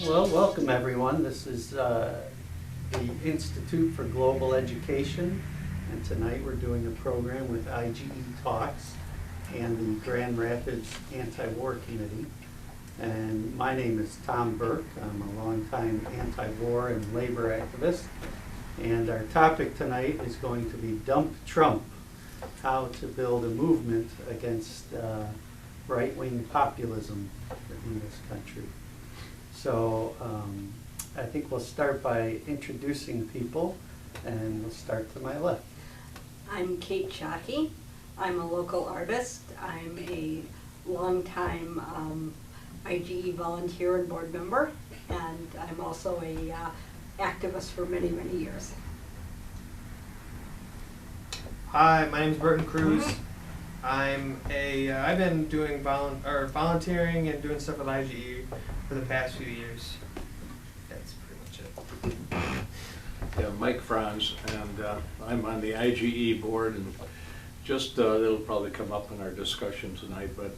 Well, welcome everyone. This is the Institute for Global Education, and tonight we're doing a program with IGE Talks and the Grand Rapids Anti-War Committee. And my name is Tom Burke. I'm a longtime anti-war and labor activist. And our topic tonight is going to be Dump Trump, how to build a movement against right-wing populism in this country. So I think we'll start by introducing people, and we'll start to my left. I'm Kate Shockey. I'm a local artist. I'm a longtime IGE volunteer and board member, and I'm also a activist for many, many years. Hi, my name's Burton Cruz. I've been doing volunteering and doing stuff with IGE for the past few years. That's pretty much it. Yeah, Mike Franz, and I'm on the IGE board, and just it'll probably come up in our discussion tonight, but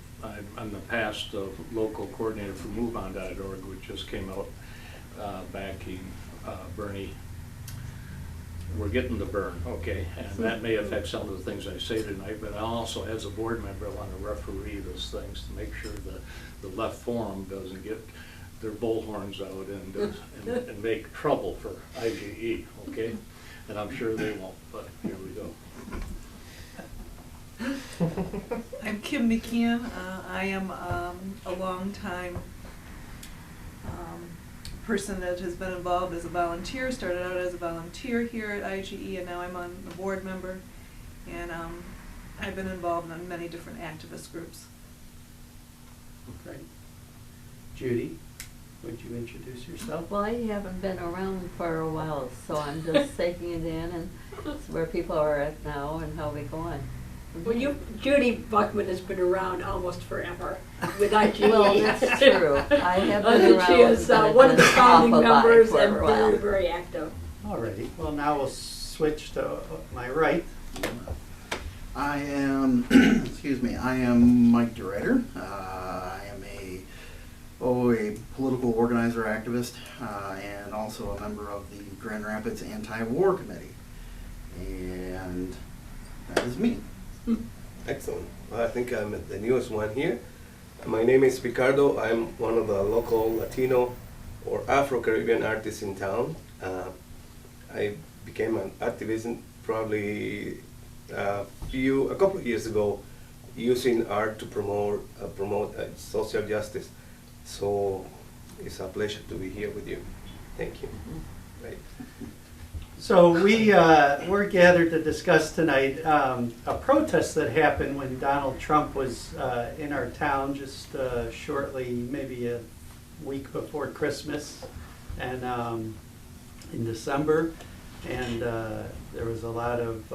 I'm the past local coordinator for MoveOn.org, which just came out backing Bernie. We're getting the burn, okay, and that may affect some of the things I say tonight, but I also, as a board member, want to referee those things to make sure the left forum doesn't get their bullhorns out and make trouble for IGE, okay? And I'm sure they won't, but here we go. I'm Kim McKeon. I am a long-time person that has been involved as a volunteer, started out as a volunteer here at IGE, and now I'm on the board member, and I've been involved in many different activist groups. Okay. Judy, would you introduce yourself? Well, I haven't been around for a while, so I'm just taking it in and see where people are at now and how we go on. Well, Judy Buckman has been around almost forever with IGE. Well, that's true. I have been around. She is but one of the it's been founding off a bike members for and a while. very, very active. Alrighty, well now we'll switch to my right. I am, excuse me, I am Mike DeRuyter. I am a political organizer activist and also a member of the Grand Rapids Anti-War Committee. And that is me. Excellent. Well, I think I'm the newest one here. My name is Ricardo. I'm one of the local Latino or Afro-Caribbean artists in town. I became an activist probably a couple of years ago, using art to promote social justice. So it's a pleasure to be here with you. Thank you. Right. So we're gathered to discuss tonight a protest that happened when Donald Trump was in our town just shortly, maybe a week before Christmas, and in December. And there was a lot of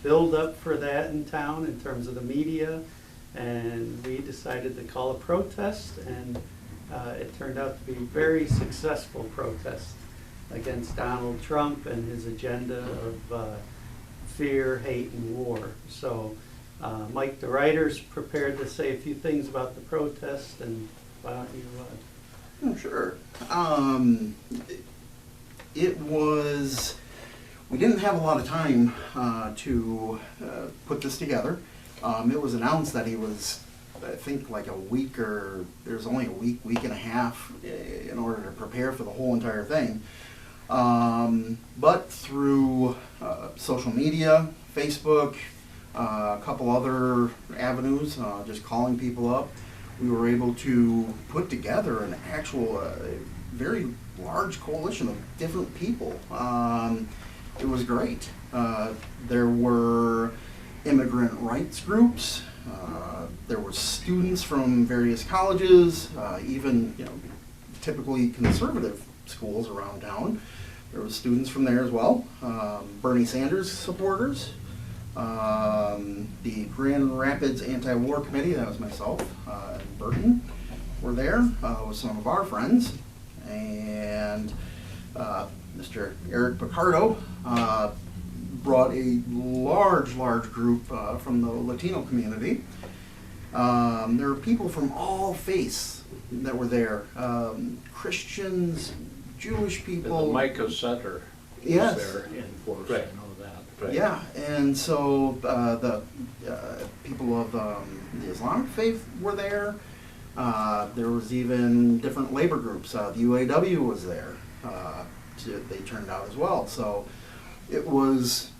build-up for that in town in terms of the media, and we decided to call a protest, and it turned out to be a very successful protest against Donald Trump and his agenda of fear, hate, and war. So Mike DeRuyter's prepared to say a few things about the protest, and why don't you... Oh, sure. We didn't have a lot of time to put this together. It was announced that he was, I think, like there's only a week and a half in order to prepare for the whole entire thing. But through social media, Facebook, a couple other avenues, just calling people up, we were able to put together an actual very large coalition of different people. It was great. There were immigrant rights groups. There were students from various colleges, even typically conservative schools around town. There were students from there as well. Bernie Sanders supporters. The Grand Rapids Anti-War Committee, that was myself and Burton, were there with some of our friends. And Mr. Eric Picardo brought a large group from the Latino community. There were people from all faiths that were there. Christians, Jewish people. The Micah Center was Yes. there in force, Right. I know that. Right. Yeah, and so the people of the Islamic faith were there. There was even different labor groups. The UAW was there. They turned out as well. So it was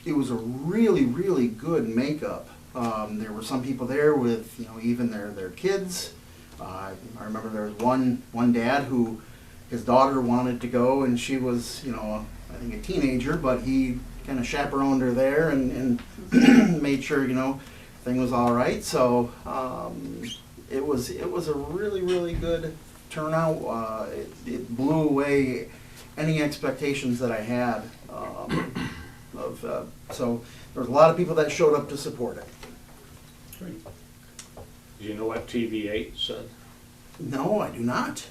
a really, really good makeup. There were some people there with, even their kids. I remember there was one dad who his daughter wanted to go, and she was, I think a teenager, but he kind of chaperoned her there and made sure, thing was all right. So it was a really, really good turnout. It blew away any expectations that I had. So there was a lot of people that showed up to support it. Do you know what TV8 said? No, I do not.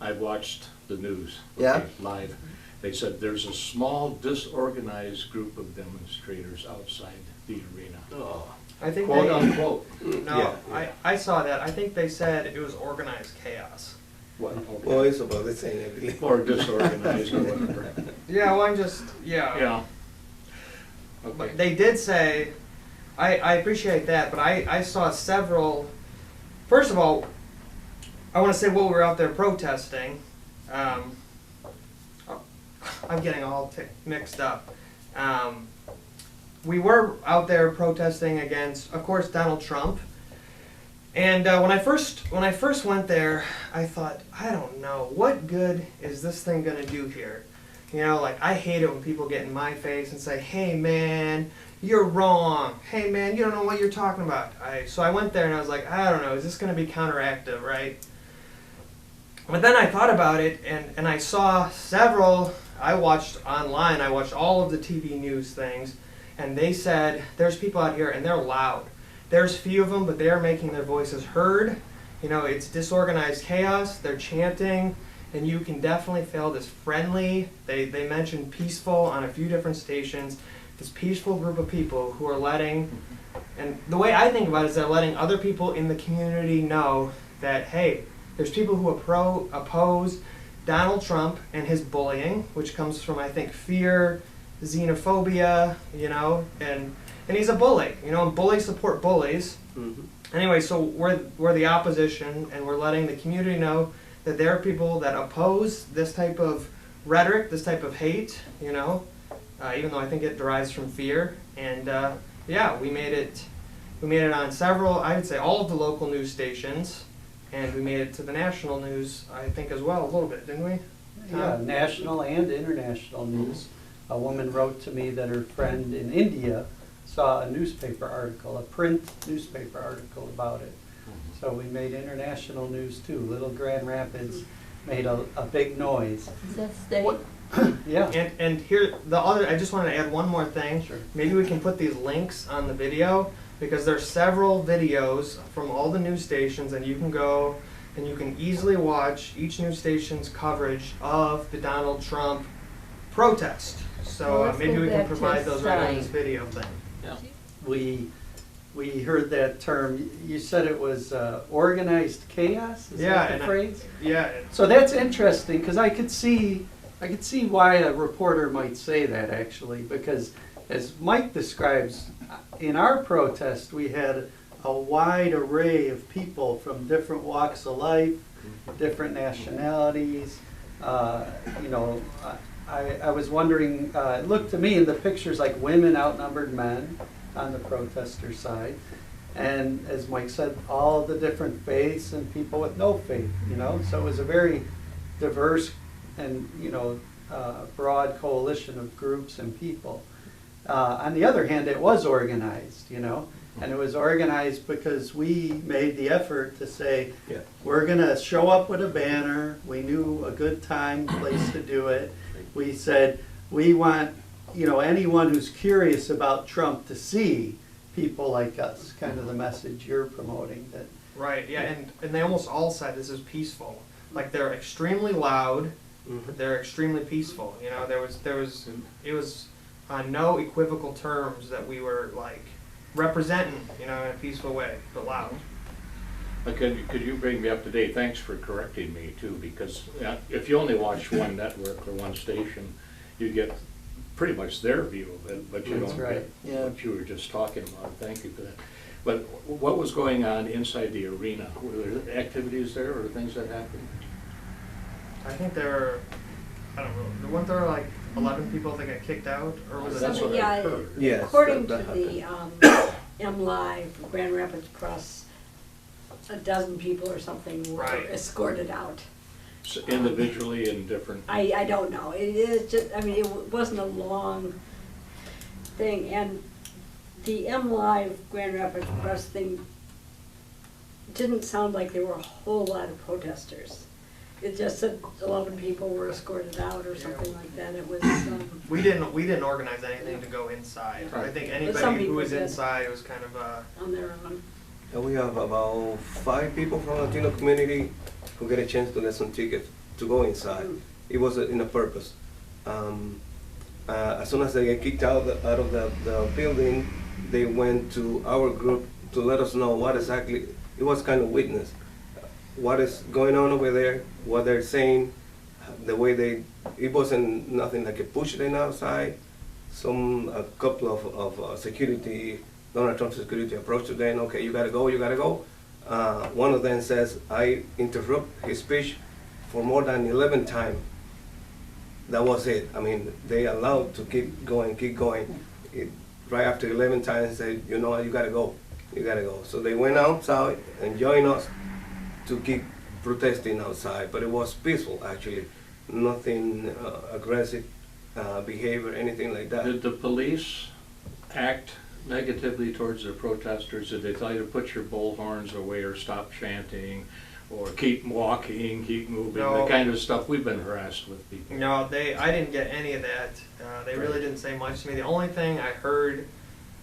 I watched the news Yeah. live. They said there's a small disorganized group of demonstrators outside the arena. Oh. I think Quote they, unquote. no, Yeah. I saw that. I think they said it was organized chaos. What? Well, it's about the same, I believe. Or disorganized or whatever. Yeah, well, I'm just, yeah. Yeah. But Okay. they did say, I appreciate that, but I saw several, first of all, I want to say while we were out there protesting, I'm getting all mixed up. We were out there protesting against, of course, Donald Trump. And when I first went there, I thought, I don't know, what good is this thing going to do here? I hate it when people get in my face and say, hey man, you're wrong. Hey man, you don't know what you're talking about. So I went there and I was like, I don't know, is this going to be counteractive, right? But then I thought about it and I saw several, I watched online, I watched all of the TV news things, and they said, there's people out here and they're loud. There's few of them, but they are making their voices heard. It's disorganized chaos, they're chanting, and you can definitely feel this friendly, they mentioned peaceful on a few different stations, this peaceful group of people who are letting, and the way I think about it is they're letting other people in the community know that, hey, there's people who oppose Donald Trump and his bullying, which comes from, I think, fear, xenophobia, and he's a bully, and bullies support bullies. Mm-hmm. Anyway, so we're the opposition, and we're letting the community know that there are people that oppose this type of rhetoric, this type of hate, even though I think it derives from fear. And we made it on several, I would say all of the local news stations, and we made it to the national news, I think, as well, a little bit, didn't we? Yeah, national and international news. A woman wrote to me that her friend in India saw a newspaper article, a print newspaper article about it. So we made international news too. Little Grand Rapids made a big noise. Is that state? Yeah. And here, I just want to add one more thing. Sure. Maybe we can put these links on the video, because there's several videos from all the news stations, and you can go and you can easily watch each news station's coverage of the Donald Trump protest. So Let's maybe go we can back provide to those right on this sign. video thing. Yeah. We heard that term. You said it was organized chaos. Is Yeah, that and the phrase? Yeah. So that's interesting, because I could see why a reporter might say that, actually, because as Mike describes, in our protest we had a wide array of people from different walks of life, different nationalities. I was wondering, it looked to me in the pictures like women outnumbered men on the protester side. And as Mike said, all the different faiths and people with no faith, So it was a very diverse and, broad coalition of groups and people. On the other hand, it was organized, and it was organized because we made the effort to say, Yeah. we're going to show up with a banner. We knew a good time, place to do it. We said, we want, anyone who's curious about Trump to see people like us, kind of the message you're promoting. That Right, yeah, and they almost all said this is peaceful. Like, they're extremely loud, but they're extremely peaceful. It was on no equivocal terms that we were like, representing, in a peaceful way, but loud. Could you bring me up to date? Thanks for correcting me too, because if you only watch one network or one station, you get pretty much their view of it, but you That's don't right. get what you were just talking about. Thank you for that. But what was going on inside the arena? Were there activities there or things that happened? I think there were, I don't know, weren't there like 11 people that got kicked out, or was it? That's what I Yeah, heard. Yes, according that to the MLive Grand Rapids Press, a dozen people or something were Right. escorted out. So individually in different. I don't know. It is just, I mean, it wasn't a long thing, and the MLive Grand Rapids Press thing didn't sound like there were a whole lot of protesters. It just said 11 people were escorted out or something like that. It was, We didn't organize anything to go inside. I think some anybody who people was did. inside was kind of on their own. We have about 5 people from the Latino community who get a chance to get some tickets to go inside. It was in a purpose. As soon as they get kicked out of the building, they went to our group to let us know what exactly, it was kind of witness, what is going on over there, what they're saying, the way it wasn't nothing like a push them outside. A couple of security, Donald Trump security approached them, okay, you gotta go, you gotta go. One of them says, I interrupt his speech for more than 11 times. That was it. I mean, they allowed to keep going. Right after 11 times, said, you know what, you gotta go, you gotta go. So they went outside and joined us to keep protesting outside, but it was peaceful actually. Nothing aggressive behavior, anything like that. Did the police act negatively towards the protesters? Did they tell you to put your bullhorns away or stop chanting or keep walking, keep moving, No. the kind of stuff we've been harassed with people? No, I didn't get any of that. They really didn't say much to me. The only thing I heard,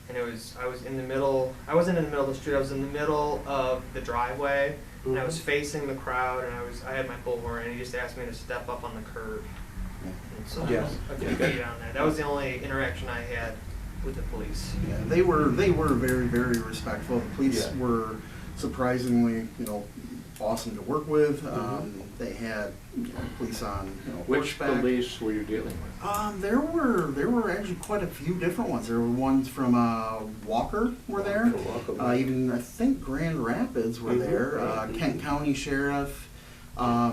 and I wasn't in the middle of the street, I was in the middle of the driveway, and I was facing the crowd, and I had my bullhorn, and he just asked me to step up on the curb. And so Yeah. I could get down there. That was the only interaction I had with the police. Yeah, they were very, very respectful. The police Yeah. were surprisingly, awesome to work with. They had police on, Which horseback. police were you dealing with? There were actually quite a few different ones. There were ones from Walker were there. From Walker. Even I think Grand Rapids were Mhm. there. Kent County Sheriff,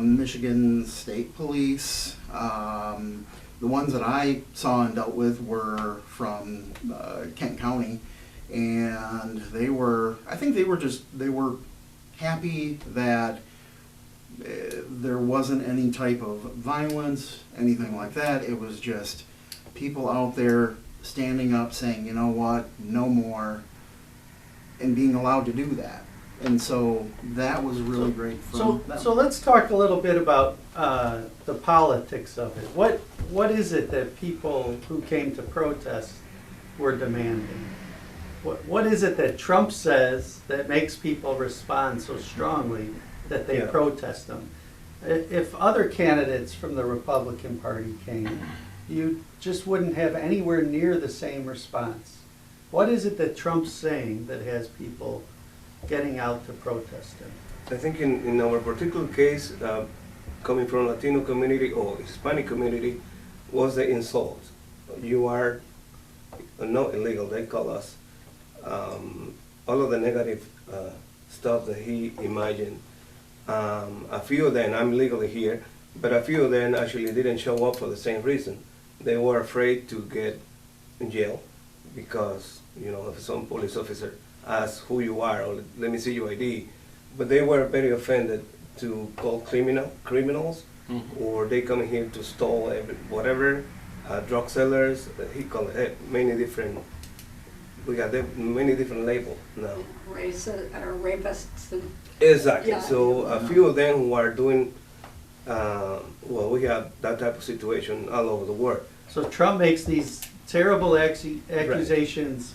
Michigan State Police. The ones that I saw and dealt with were from Kent County, and they were happy that there wasn't any type of violence, anything like that. It was just people out there standing up saying, you know what, no more, and being allowed to do that. And so that was really great from them. So let's talk a little bit about the politics of it. What is it that people who came to protest were demanding? What is it that Trump says that makes people respond so strongly that they Yeah. protest him? If other candidates from the Republican Party came, you just wouldn't have anywhere near the same response. What is it that Trump's saying that has people getting out to protest him? I think in our particular case, coming from Latino community or Hispanic community, was the insult. You are not illegal, they call us. All of the negative stuff that he imagined. A few of them, I'm legally here, but a few of them actually didn't show up for the same reason. They were afraid to get in jail because, if some police officer asks who you are or let me see your ID. But they were very offended to call criminals, or they come in here to stole whatever, drug sellers. He called it many different. We got many different labels now. Rapists. And, Exactly. Yeah. So a few of them who are doing. We have that type of situation all over the world. So Trump makes these terrible accusations,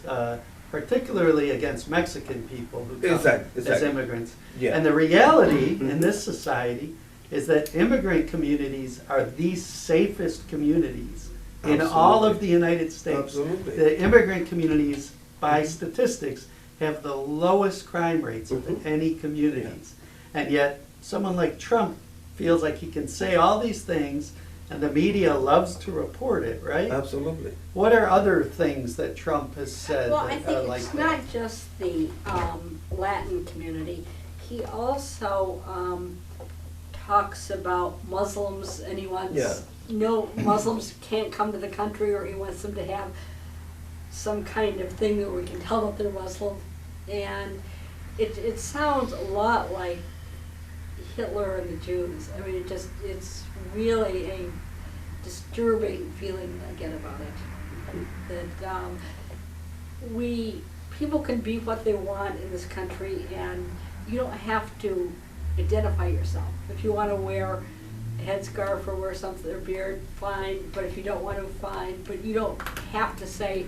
particularly against Mexican people who come as Exactly. immigrants. Yeah. And the reality in this society is that immigrant communities are the safest communities in all of the United States. Absolutely. The immigrant communities by statistics, have the lowest crime rates of any communities. And yet, someone like Trump feels like he can say all these things, and the media loves to report it, right? Absolutely. What are other things that Trump has said Well, I that think are like it's that? not just the Latin community. He also talks about Muslims, and he wants Yeah. no Muslims can't come to the country, or he wants them to have some kind of thing that we can tell that they're Muslim. And it sounds a lot like Hitler and the Jews. I mean, it's really a disturbing feeling I get about it. That people can be what they want in this country, and you don't have to identify yourself. If you want to wear a headscarf or wear something, or beard, fine. But if you don't want to, fine. But you don't have to say,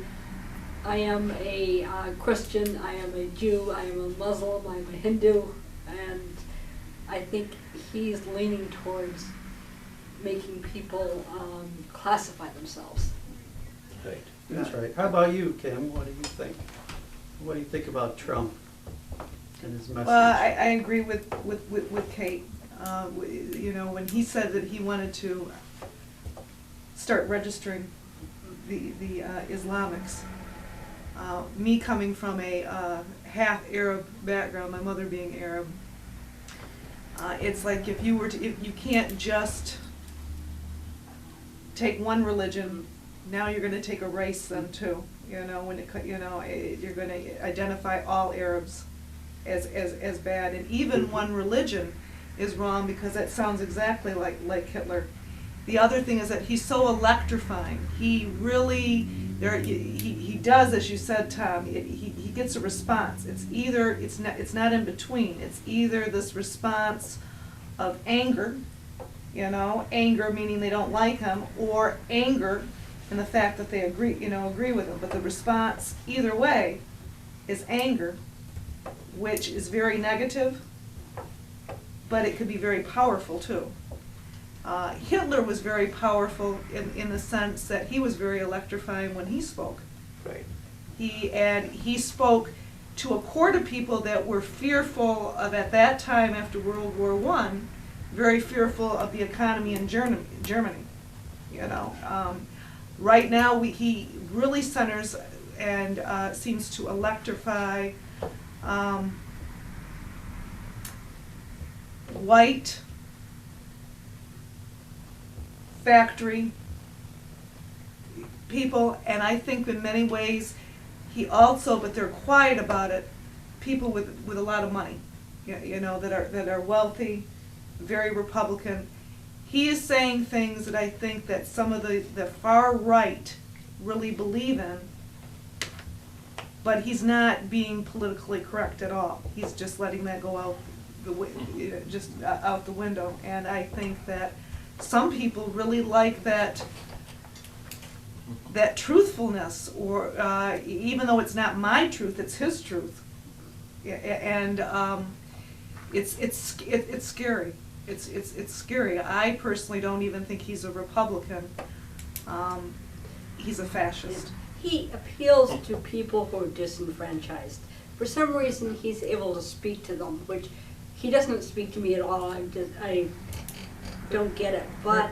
I am a Christian, I am a Jew, I am a Muslim, I'm a Hindu. And I think he's leaning towards making people classify themselves. Right. That's right. How about you, Kim? What do you think? What do you think about Trump and his message? Well, I agree with Kate. You know, when he said that he wanted to start registering the Islamics, me coming from a half Arab background, my mother being Arab, it's like if you can't just take one religion, now you're going to take a race then too. You know, you're going to identify all Arabs as bad, and even one religion is wrong because that sounds exactly like Hitler. The other thing is that he's so electrifying. He really, he does, as you said, Tom. He gets a response. It's not in between. It's either this response of anger, anger meaning they don't like him, or anger in the fact that they agree with him. But the response, either way, is anger, which is very negative, but it could be very powerful too. Hitler was very powerful in the sense that he was very electrifying when he spoke. Right. He spoke to a court of people that were fearful of, at that time after World War I, very fearful of the economy in Germany. Right now he really centers and seems to electrify white factory people, and I think in many ways he also, but they're quiet about it, people with a lot of money, that are wealthy, very Republican. He is saying things that I think that some of the far right really believe in, but he's not being politically correct at all. He's just letting that go out out the window, and I think that some people really like that truthfulness, or even though it's not my truth, it's his truth, and it's scary. It's scary. I personally don't even think he's a Republican. He's a fascist. He appeals to people who are disenfranchised. For some reason, he's able to speak to them, which he doesn't speak to me at all. I don't get it. But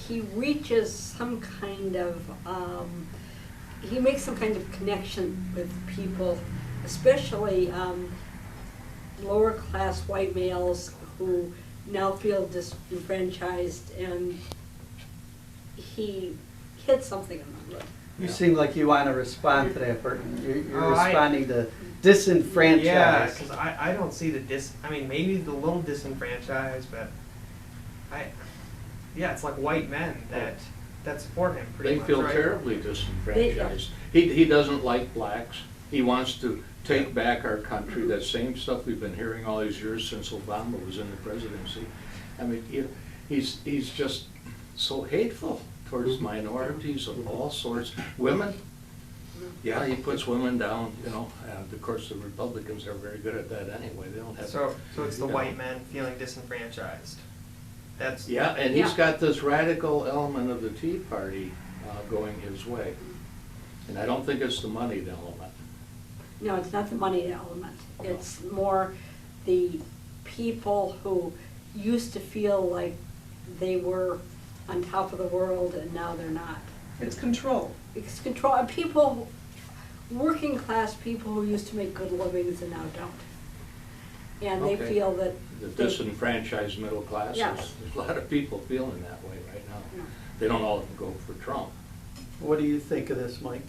he reaches some kind of, he makes some kind of connection with people, especially lower class white males who now feel disenfranchised, and he hits something in them. You seem like you want to respond to that, Burton. You're Oh, responding to disenfranchised. Yeah, because I don't see maybe the little disenfranchised, but it's like white men that support him pretty They much, feel right? terribly disenfranchised. He doesn't like blacks. He wants to take back our country. That same stuff we've been hearing all these years since Obama was in the presidency. I mean, he's just so hateful towards minorities of all sorts. Women, yeah, he puts women down, and of course the Republicans are very good at that anyway. They don't have So it's the white men feeling disenfranchised. That's and he's got this radical element of the Tea Party going his way, and I don't think it's the moneyed element. No, it's not the money element. It's more the people who used to feel like they were on top of the world and now they're not. It's control. It's control, and people, working class people who used to make good livings and now don't. And they Okay. feel that The they, disenfranchised middle class, Yes. there's a lot of people feeling that way right now. Yeah. They don't all go for Trump. What do you think of this, Mike?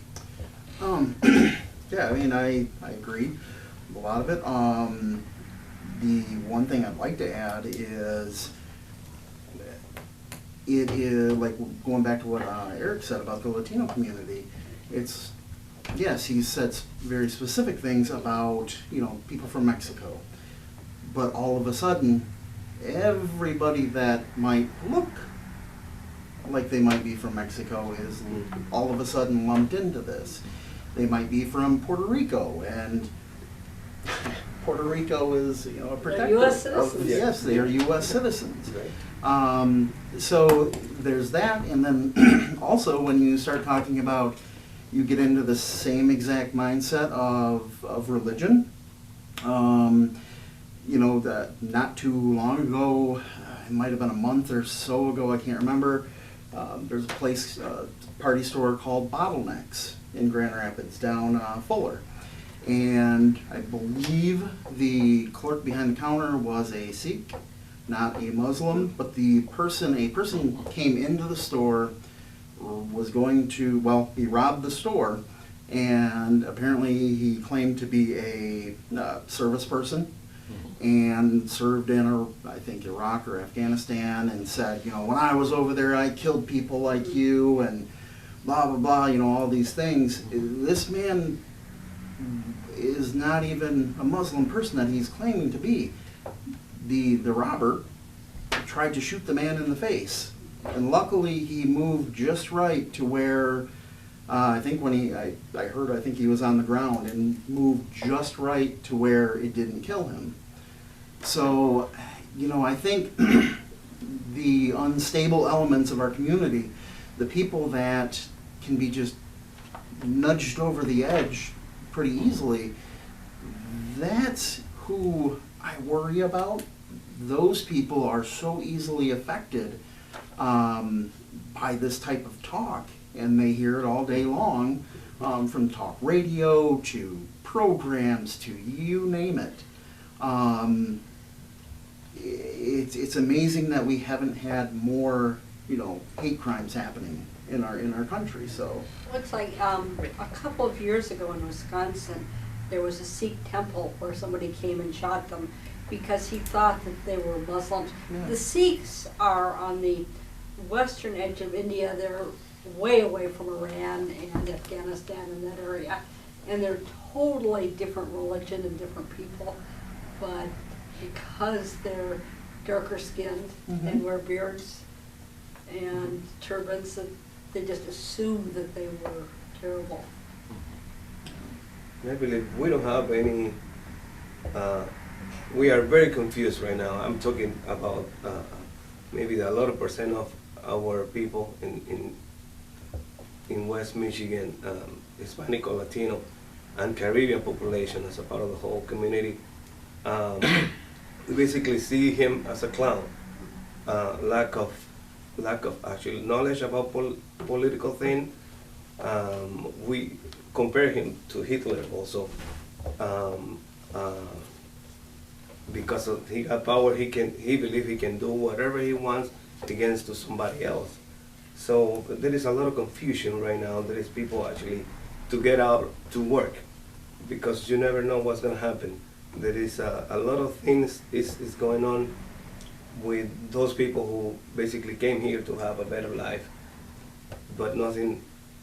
Yeah, I mean, I agree with a lot of it. The one thing I'd like to add is, it is, like, going back to what Eric said about the Latino community, it's, yes, he said very specific things about, you know, people from Mexico. But all of a sudden, everybody that might look like they might be from Mexico is all of a sudden lumped into this. They might be from Puerto Rico, and Puerto Rico is, you know, a protector US of, citizens. yes, they are U.S. citizens. Right. So there's that, and then also when you start talking about, you get into the same exact mindset of religion. You know, that not too long ago, it might have been a month or so ago, I can't remember, there's a place, party store called Bottlenecks in Grand Rapids, down Fuller. And I believe the clerk behind the counter was a Sikh, not a Muslim, but a person came into the store, was going to, well, he robbed the store, and apparently he claimed to be a service person, and served in, I think, Iraq or Afghanistan, and said, you know, when I was over there, I killed people like you, and blah, blah, blah, you know, all these things. This man is not even a Muslim person that he's claiming to be. The robber tried to shoot the man in the face, and luckily he moved just right to where, I think when I think he was on the ground, and moved just right to where it didn't kill him. So, you know, I think the unstable elements of our community, the people that can be just nudged over the edge pretty easily, that's who I worry about. Those people are so easily affected by this type of talk, and they hear it all day long, from talk radio to programs to you name it. It's amazing that we haven't had more, you know, hate crimes happening in our country. So looks like a couple of years ago in Wisconsin, there was a Sikh temple where somebody came and shot them because he thought that they were Muslims. Yeah. The Sikhs are on the western edge of India. They're way away from Iran and Afghanistan and that area. And they're totally different religion and different people. But because they're darker skinned and wear beards and turbans, that they just assumed that they were terrible. I believe we don't have any, we are very confused right now. I'm talking about maybe a lot of percent of our people in West Michigan, Hispanic or Latino, and Caribbean population as a part of the whole community. We basically see him as a clown. Lack of actual knowledge about political thing. We compare him to Hitler also, because he got power. He believe he can do whatever he wants against to somebody else. So there is a lot of confusion right now. There is people actually to get out to work, because you never know what's going to happen. There is a lot of things is going on with those people who basically came here to have a better life, but nothing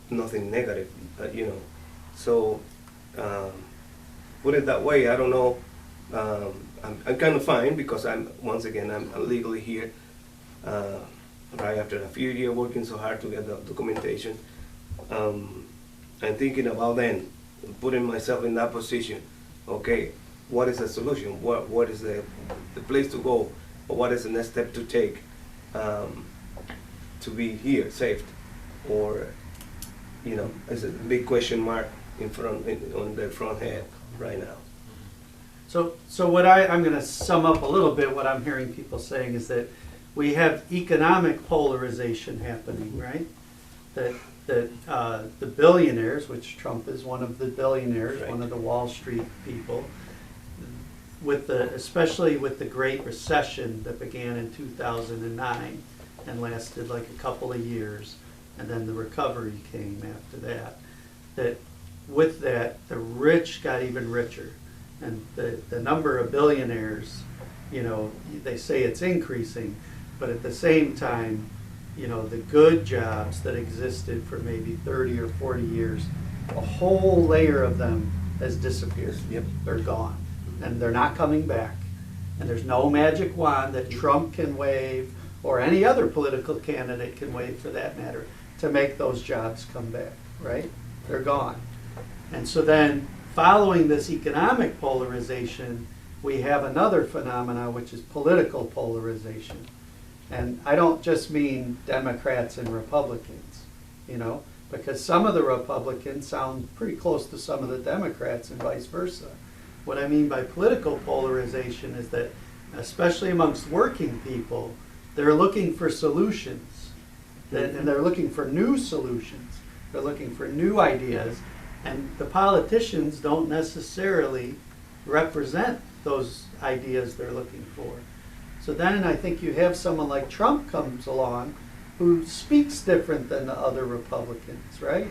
negative, you know. So put it that way. I don't know. I'm kind of fine because I'm legally here. Right after a few years working so hard to get the documentation, I'm thinking about then putting myself in that position. Okay, what is the solution? What is the place to go? Or what is the next step to take to be here, saved? Or, you know, it's a big question mark on their front head. right now. So what I'm going to sum up a little bit, what I'm hearing people saying is that we have economic polarization happening, right? That the billionaires, which Trump is one of the billionaires, Right. one of the Wall Street people, especially with the Great Recession that began in 2009 and lasted like a couple of years, and then the recovery came after that, that with that, the rich got even richer. And the number of billionaires, you know, they say it's increasing, but at the same time, you know, the good jobs that existed for maybe 30 or 40 years, a whole layer of them has disappeared. Yep. They're gone, and they're not coming back. And there's no magic wand that Trump can wave, or any other political candidate can wave for that matter, to make those jobs come back, right? They're gone. And so then, following this economic polarization, we have another phenomena, which is political polarization. And I don't just mean Democrats and Republicans, you know, because some of the Republicans sound pretty close to some of the Democrats and vice versa. What I mean by political polarization is that, especially amongst working people, they're looking for solutions, and they're looking for new solutions. They're looking for new ideas, and the politicians don't necessarily represent those ideas they're looking for. So then I think you have someone like Trump comes along who speaks different than the other Republicans, right?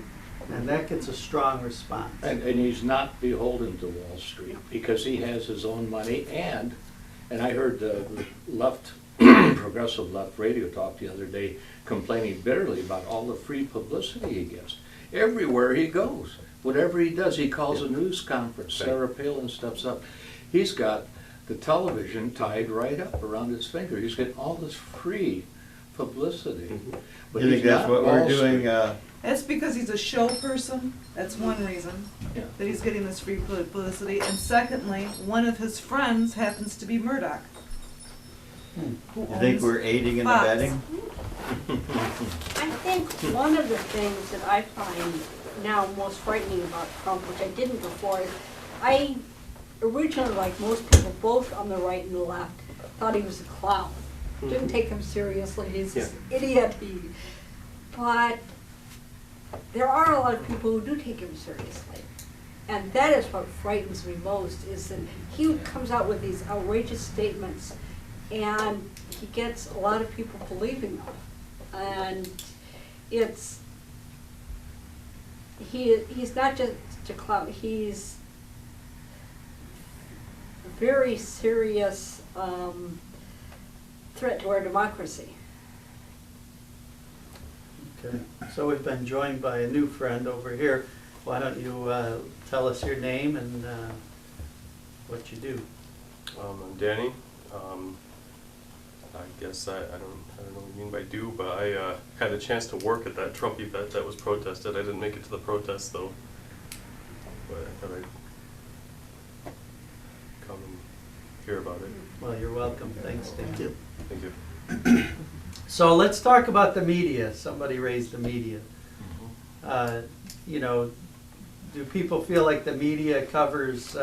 And that gets a strong response. And he's not beholden to Wall Street because he has his own money, and I heard the left, progressive left radio talk the other day complaining bitterly about all the free publicity he gets. Everywhere he goes, whatever he does, he calls a news conference. Sarah Palin steps up. He's got the television tied right up around his finger. He's getting all this free publicity. But You think he's that's not what Wall we're doing? Street. That's because he's a show person. That's one reason Yeah. that he's getting this free publicity. And secondly, one of his friends happens to be Murdoch. Who You think owns we're aiding and Fox. abetting? I think one of the things that I find now most frightening about Trump, which I didn't before, is I originally, like most people, both on the right and the left, thought he was a clown. Didn't take him seriously. He's this idiot. But there are a lot of people who do take him seriously. And that is what frightens me most, is that he comes out with these outrageous statements and he gets a lot of people believing them. And it's, he's not just a clown, he's a very serious threat to our democracy. Okay, so we've been joined by a new friend over here. Why don't you tell us your name and what you do? I'm Danny. I guess I don't know what you mean by do, but I had a chance to work at that Trump event that was protested. I didn't make it to the protest though, but I thought I'd come and hear about it. Well, you're welcome. Thanks, Dan. Thank you. Thank you. So let's talk about the media. Somebody raised the media. You know, do people feel like the media covers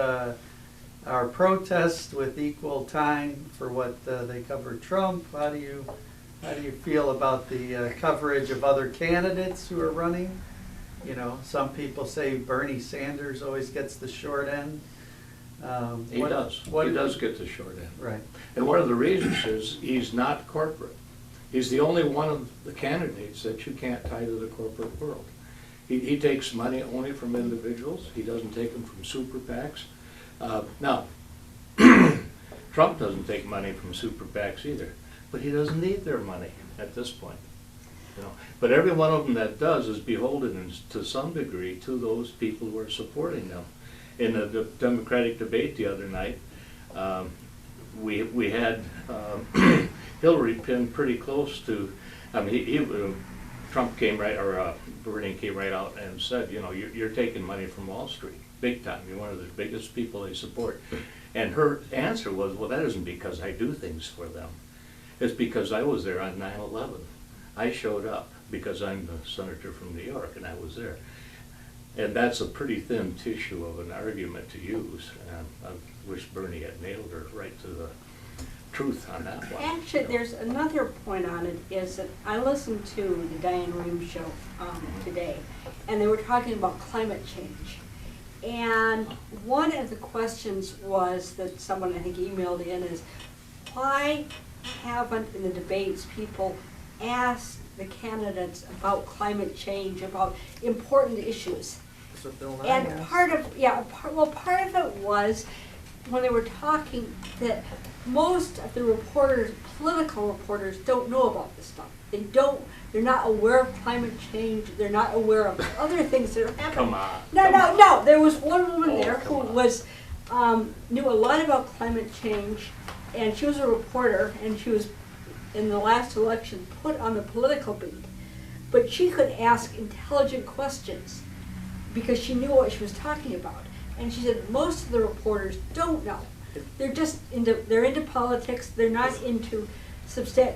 our protests with equal time for what they cover Trump? How do you feel about the coverage of other candidates who are running? You know, some people say Bernie Sanders always gets the short end. He does. He does get the short end. Right. And one of the reasons is he's not corporate. He's the only one of the candidates that you can't tie to the corporate world. He takes money only from individuals. He doesn't take them from super PACs. Now, Trump doesn't take money from super PACs either, but he doesn't need their money at this point. You know, but every one of them that does is beholden to some degree to those people who are supporting them. In the Democratic debate the other night, we had Hillary pinned pretty close to. I mean, Trump came right, or Bernie came right out and said, you know, you're taking money from Wall Street, big time. You're one of the biggest people they support. And her answer was, well, that isn't because I do things for them. It's because I was there on 9/11. I showed up because I'm the senator from New York, and I was there. And that's a pretty thin tissue of an argument to use, and I wish Bernie had nailed her right to the truth on that one. Actually, there's another point on it, is that I listened to the Diane Rehm show today, and they were talking about climate change. And one of the questions was that someone, I think, emailed in is, why haven't in the debates people asked the candidates about climate change, about important issues? That's what Bill Nye And asked. part of it was when they were talking that most of the reporters, political reporters, don't know about this stuff. They're not aware of climate change, they're not aware of other things that are happening. Come on. No, there was one woman Oh, there who come on. was, knew a lot about climate change, and she was a reporter, and she was, in the last election, put on the political beat. But she could ask intelligent questions because she knew what she was talking about. And she said most of the reporters don't know. They're just they're into politics, they're not into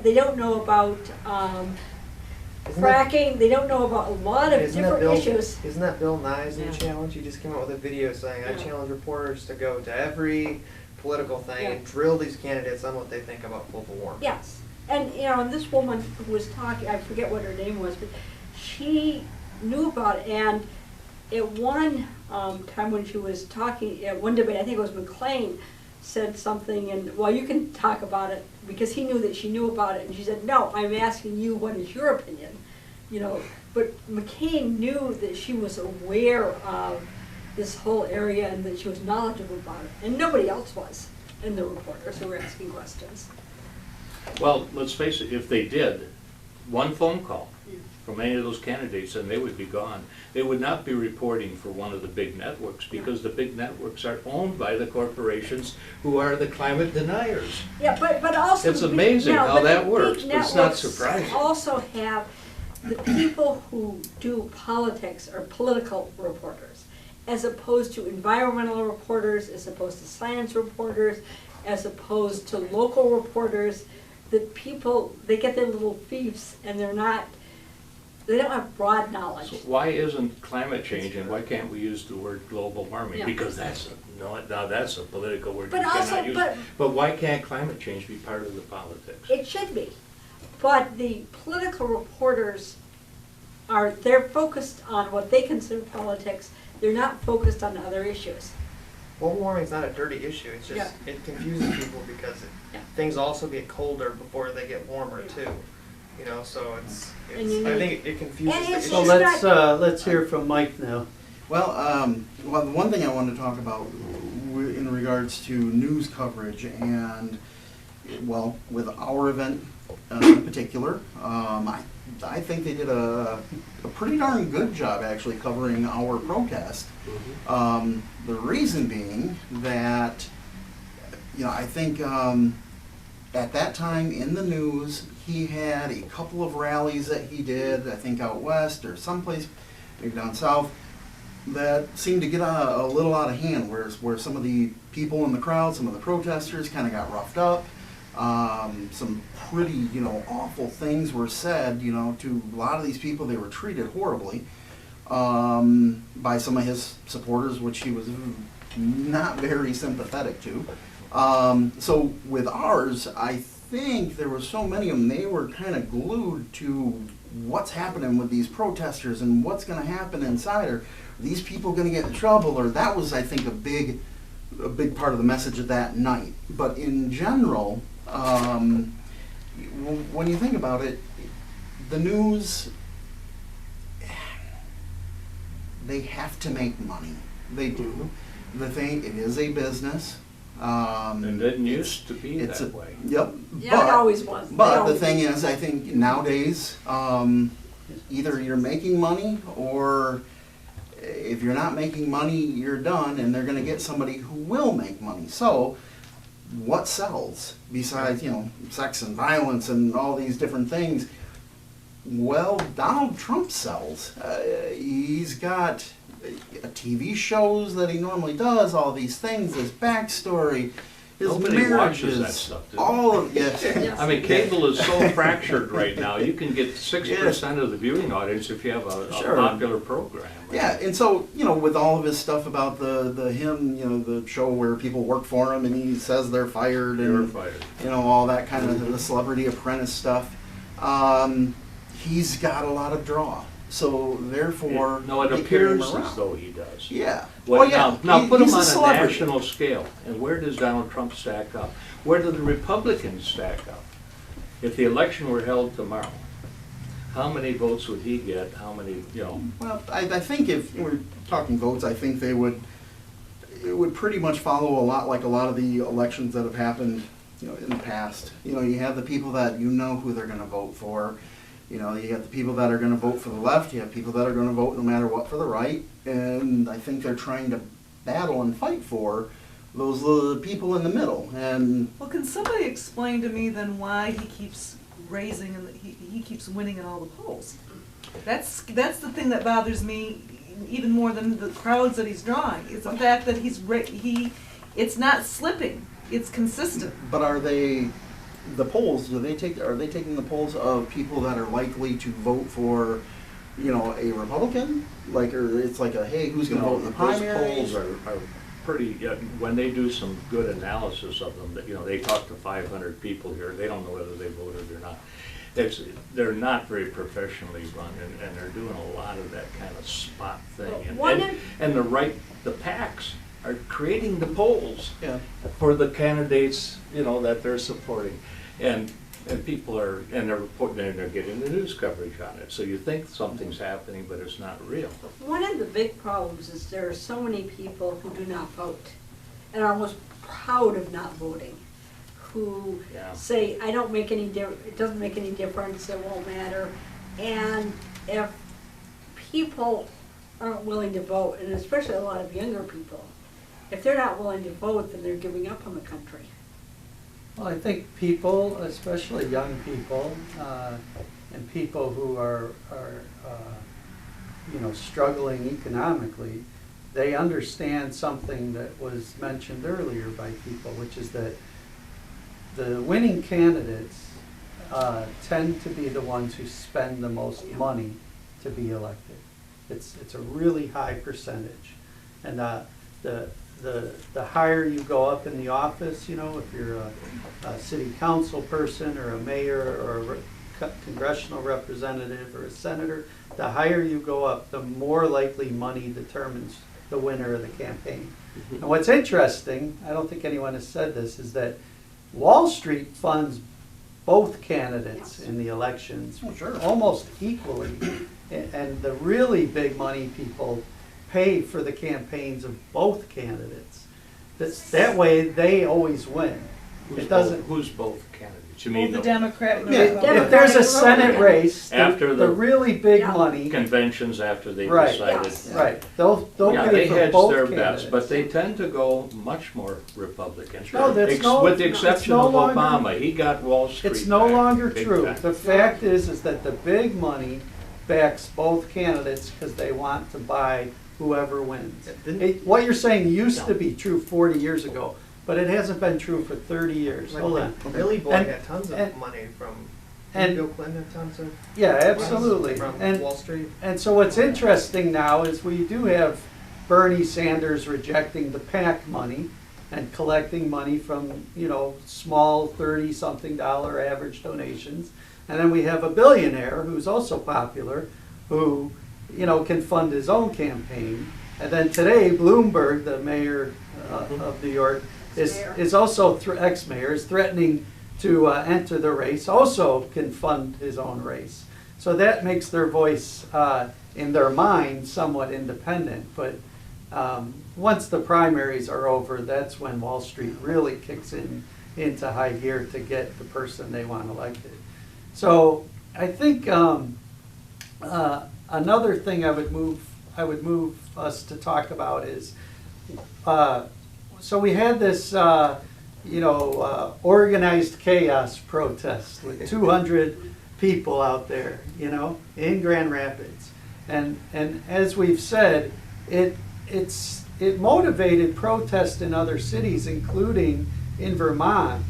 they don't know about Isn't that- fracking, they don't know about a lot of different issues. Isn't that Bill Nye's new Yeah. challenge? He just came out with a video saying, I Yeah. challenge reporters to go to every political thing and Yeah. drill these candidates on what they think about global warming. Yes, and and this woman who was talking, I forget what her name was, but she knew about it. And at one time when she was talking, at one debate, I think it was McLean, said something, and well, you can talk about it, because he knew that she knew about it, and she said, no, I'm asking you, what is your opinion? But McCain knew that she was aware of this whole area and that she was knowledgeable about it, and nobody else was in the reporters who were asking questions. Well, let's face it, if they did, one phone call from any of those candidates and they would be gone. They would not be reporting for one of the big networks, because the big networks are owned by the corporations who are the climate deniers. Yeah, but also. It's amazing how that works, but it's not networks surprising. Also have, the people who do politics are political reporters, as opposed to environmental reporters, as opposed to science reporters, as opposed to local reporters. That people, they get their little fiefs, and they don't have broad knowledge. So why isn't climate change, and why can't we use the word global warming? Yeah. Because that's a political word But you also- cannot use. but- But why can't climate change be part of the politics? It should be, but the political reporters they're focused on what they consider politics. They're not focused on other issues. Global warming's not a dirty issue. It's just, Yeah. it confuses people because Yeah. things also get colder before they get warmer too. So And you I need- think it confuses And the it's issue. So just let's hear from Mike now. Well, the one thing I wanted to talk about in regards to news coverage and, well, with our event in particular, I think they did a pretty darn good job actually covering our protest. The reason being that, I think at that time in the news, he had a couple of rallies that he did, I think out west or someplace, maybe down south, that seemed to get a little out of hand, where some of the people in the crowd, some of the protesters kind of got roughed up. Some pretty, awful things were said, to a lot of these people. They were treated horribly by some of his supporters, which he was not very sympathetic to. So with ours, I think there were so many of them, they were kind of glued to what's happening with these protesters and what's going to happen inside. Are these people going to get in trouble? Or that was, I think, a big part of the message of that night. But in general, when you think about it, the news, they have to make money. They do. It is a business. It didn't used to be It's that way. Yep. Yeah, it always was. But the thing is, I think nowadays, either you're making money, or if you're not making money, you're done, and they're going to get somebody who will make money. So, what sells besides, sex and violence and all these different things? Well, Donald Trump sells. He's got TV shows that he normally does, all these things, this backstory. his Nobody marriages, watches that stuff, do they? all of yes. I mean, cable is so fractured right now, you can get 6% of the viewing audience if you have a Sure. popular program. Yeah, and so, with all of his stuff about the him, the show where people work for him and he says they're fired You're and fired. all that kind of the Celebrity Apprentice stuff, he's got a lot of draw. So therefore, No, it they carry him appears as around. though he does. Yeah. Well, Well, yeah. Now put him he's on a celebrity. national scale, and where does Donald Trump stack up? Where do the Republicans stack up? If the election were held tomorrow, how many votes would he get? How many, Well, I think if we're talking votes, I think it would pretty much follow a lot like a lot of the elections that have happened, in the past. You have the people that who they're going to vote for. You got the people that are going to vote for the left. You have people that are going to vote no matter what for the right. And I think they're trying to battle and fight for those little people in the middle. And Well, can somebody explain to me then why he keeps raising and he keeps winning in all the polls? That's the thing that bothers me even more than the crowds that he's drawing. It's the fact that it's not slipping. It's consistent. but are they the polls? Are they taking the polls of people that are likely to vote for, a Republican? Or it's like hey, who's going to vote in the those primaries? polls are pretty, when they do some good analysis of them, they talk to 500 people here, they don't know whether they voted or not. They're not very professionally run, and they're doing a lot of that kind of spot thing. And the PACs are creating the polls Yeah. for the candidates, that they're supporting. And people are, and they're getting the news coverage on it. So you think something's happening, but it's not real. One of the big problems is there are so many people who do not vote and are almost proud of not voting, who Yeah. say, it doesn't make any difference, it won't matter. And if people aren't willing to vote, and especially a lot of younger people, if they're not willing to vote, then they're giving up on the country. Well, I think people, especially young people, and people who are struggling economically, they understand something that was mentioned earlier by people, which is that the winning candidates tend to be the ones who spend the most money to be elected. It's a really high percentage, and the higher you go up in the office, if you're a city council person or a mayor or a congressional representative or a senator, the higher you go up, the more likely money determines the winner of the campaign. And what's interesting, I don't think anyone has said this, is that Wall Street funds both candidates in the elections almost equally, and the really big money people pay for the campaigns of both candidates. That way, they always win. Who's both candidates? You mean The Democrat and the Yeah, Republican. if there's a Senate race, After the the really big Yeah. money, conventions after they Right. decided? Yes. right, they'll Yeah, pay they for hedge both their candidates. bets, but they tend to go much more Republican. No, that's no- With the it's exception no of longer- Obama, he got Wall Street. It's no back longer big true. time. The fact is that the big money backs both candidates because they want to buy whoever wins. What you're saying used to be true 40 years ago, but it hasn't been true for 30 years. Hold on. Billy Boy And- had tons of and- money from, and- Bill Clinton had tons of Yeah, absolutely. from And Wall Street. And so what's interesting now is we do have Bernie Sanders rejecting the PAC money and collecting money from, small $30-something average donations. And then we have a billionaire who's also popular, who, can fund his own campaign. And then today, Bloomberg, the mayor of New York, is also, ex-mayor, is threatening to enter the race, also can fund his own race. So that makes their voice, in their mind, somewhat independent. But once the primaries are over, that's when Wall Street really kicks into high gear to get the person they want elected. So I think another thing I would move us to talk about is, so we had this organized chaos protest with 200 people out there, in Grand Rapids. And as we've said, it motivated protest in other cities, including in Vermont,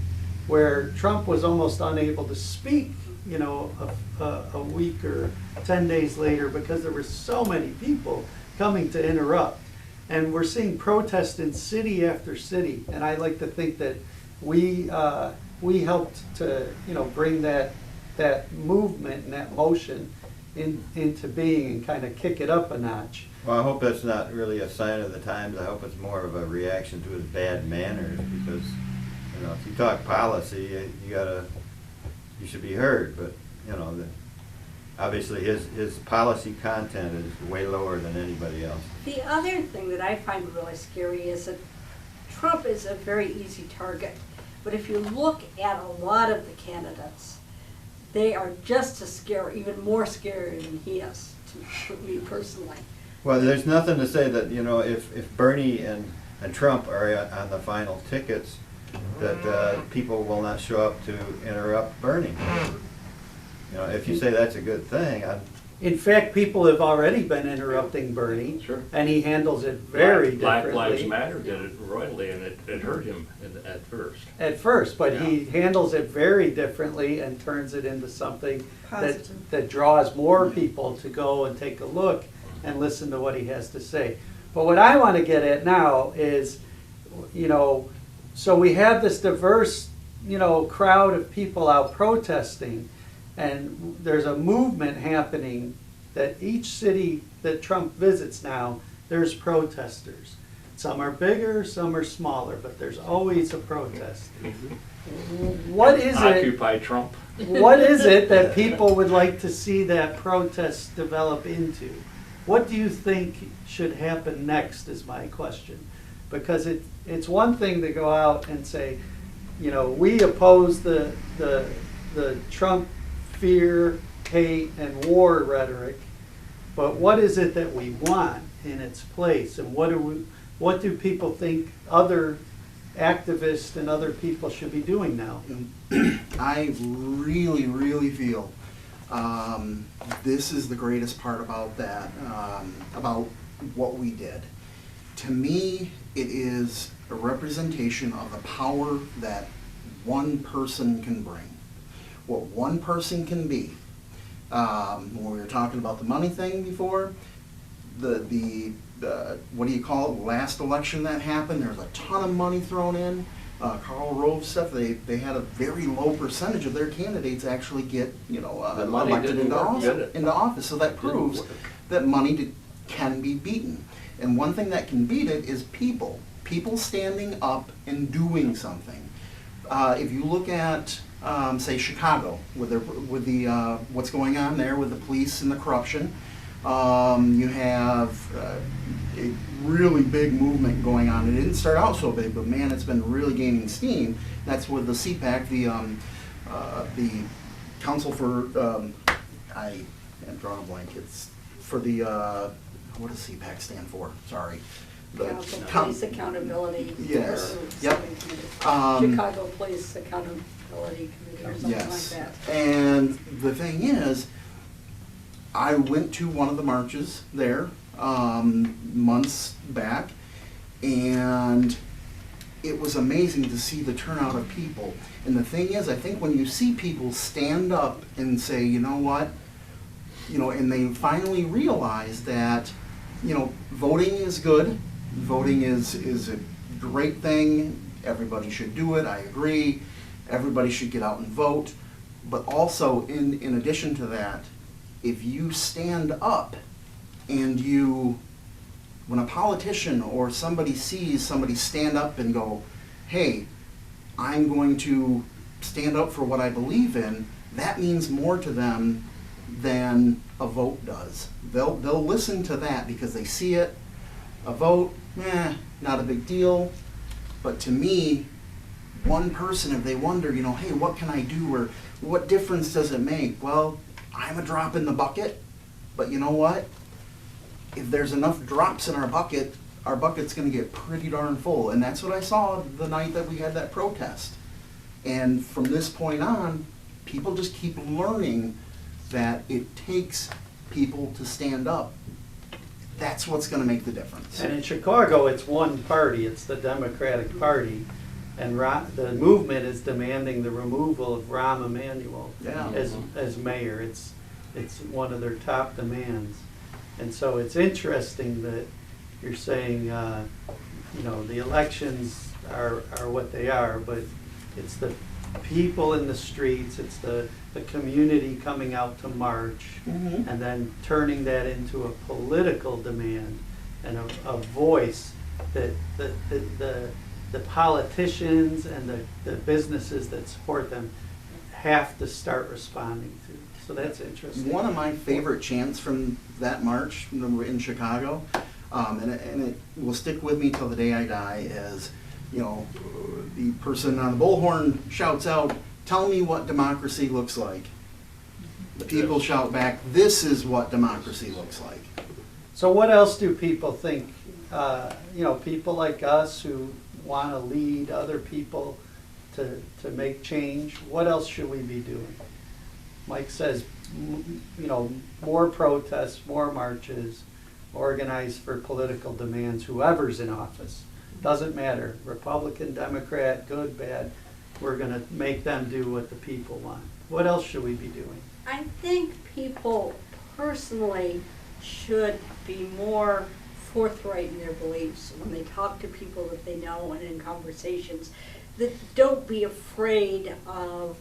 where Trump was almost unable to speak, you know, a week or 10 days later because there were so many people coming to interrupt. And we're seeing protests in city after city, and I like to think that we helped to, you know, bring that movement and that motion into being and kind of kick it up a notch. Well, I hope that's not really a sign of the times. I hope it's more of a reaction to his bad manners, because, you know, if you talk policy, you should be heard. But, you know, obviously his policy content is way lower than anybody else. The other thing that I find really scary is that Trump is a very easy target. But if you look at a lot of the candidates, they are just as scary, even more scary than he is, to me personally. Well, there's nothing to say that, you know, if Bernie and Trump are on the final tickets, that people will not show up to interrupt Bernie. You know, if you say that's a good thing, In fact, people have already been interrupting Bernie, Sure. and he handles it very Black differently. Lives Matter did it royally, and it hurt him at first. At first, but he handles it very differently and turns it into something Positive. that draws more people to go and take a look and listen to what he has to say. But what I want to get at now is, you know, so we have this diverse, you know, crowd of people out protesting, and there's a movement happening that each city that Trump visits now, there's protesters. Some are bigger, some are smaller, but there's always a protest. What is it? Occupy Trump. What is it that people would like to see that protest develop into? What do you think should happen next is my question. Because it's one thing to go out and say, you know, we oppose the Trump fear, hate, and war rhetoric, but what is it that we want in its place? And what do people think other activists and other people should be doing now? I really, really feel this is the greatest part about that, about what we did. To me, it is a representation of the power that one person can bring. What one person can be. When we were talking about the money thing before, the what do you call it, last election that happened, there was a ton of money thrown in. Karl Rove stuff, they had a very low percentage of their candidates actually get, you know, The money elected didn't work, did it? into office. So that proves that money can be beaten. And one thing that can beat it is people standing up and doing something. If you look at, say, Chicago, with the what's going on there with the police and the corruption, you have a really big movement going on. It didn't start out so big, but man, it's been really gaining steam. That's with the CPAC, the Council for, I am drawing a blank. It's for the, what does CPAC stand for? Sorry. Police Accountability. Yes. Or Yep. Chicago Police Accountability Committee or something Yes. like that. And the thing is, I went to one of the marches there months back, and it was amazing to see the turnout of people. And the thing is, I think when you see people stand up and say, you know what, you know, and they finally realize that, you know, voting is good, voting is a great thing, everybody should do it, I agree, everybody should get out and vote, but also in addition to that, if you stand up and when a politician or somebody sees somebody stand up and go, hey, I'm going to stand up for what I believe in, that means more to them than a vote does. They'll listen to that because they see it. A vote, not a big deal. But to me, one person, if they wonder, you know, hey, what can I do, or what difference does it make? Well, I'm a drop in the bucket, but you know what? If there's enough drops in our bucket's gonna get pretty darn full. And that's what I saw the night that we had that protest. And from this point on, people just keep learning that it takes people to stand up. That's what's gonna make the difference. And in Chicago, it's one party, it's the Democratic Party. And the movement is demanding the removal of Rahm Emanuel Yeah. as mayor. It's one of their top demands. And so it's interesting that you're saying, the elections are what they are, but it's the people in the streets, it's the community coming out to march, Mhm. and then turning that into a political demand and a voice that the politicians and the businesses that support them have to start responding to. So that's interesting. One of my favorite chants from that march in Chicago, and it will stick with me till the day I die, is, the person on the bullhorn shouts out, "Tell me what democracy looks like." The people shout back, "This is what democracy looks like." So what else do people think? People like us who want to lead other people to make change, what else should we be doing? Mike says, more protests, more marches, organize for political demands, whoever's in office. Doesn't matter, Republican, Democrat, good, bad, we're gonna make them do what the people want. What else should we be doing? I think people personally should be more forthright in their beliefs when they talk to people that they know and in conversations. That don't be afraid of,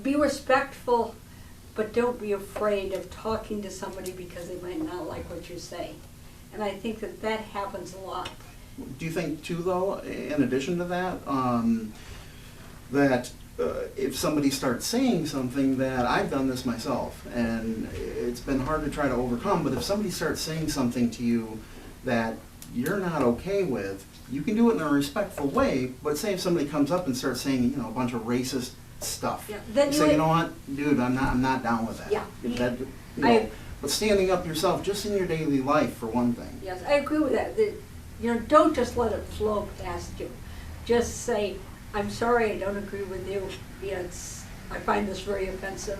be respectful, but don't be afraid of talking to somebody because they might not like what you say. And I think that happens a lot. Do you think too, though, in addition to that, that if somebody starts saying something, that I've done this myself, and it's been hard to try to overcome, but if somebody starts saying something to you that you're not okay with, you can do it in a respectful way, but say if somebody comes up and starts saying, a bunch of racist stuff, Yeah, then you say, you know what, dude, I'm not down with that. Yeah. That, I- but standing up yourself, just in your daily life, for one thing. Yes, I agree with that. Don't just let it flow past you. Just say, I'm sorry, I don't agree with you. I find this very offensive.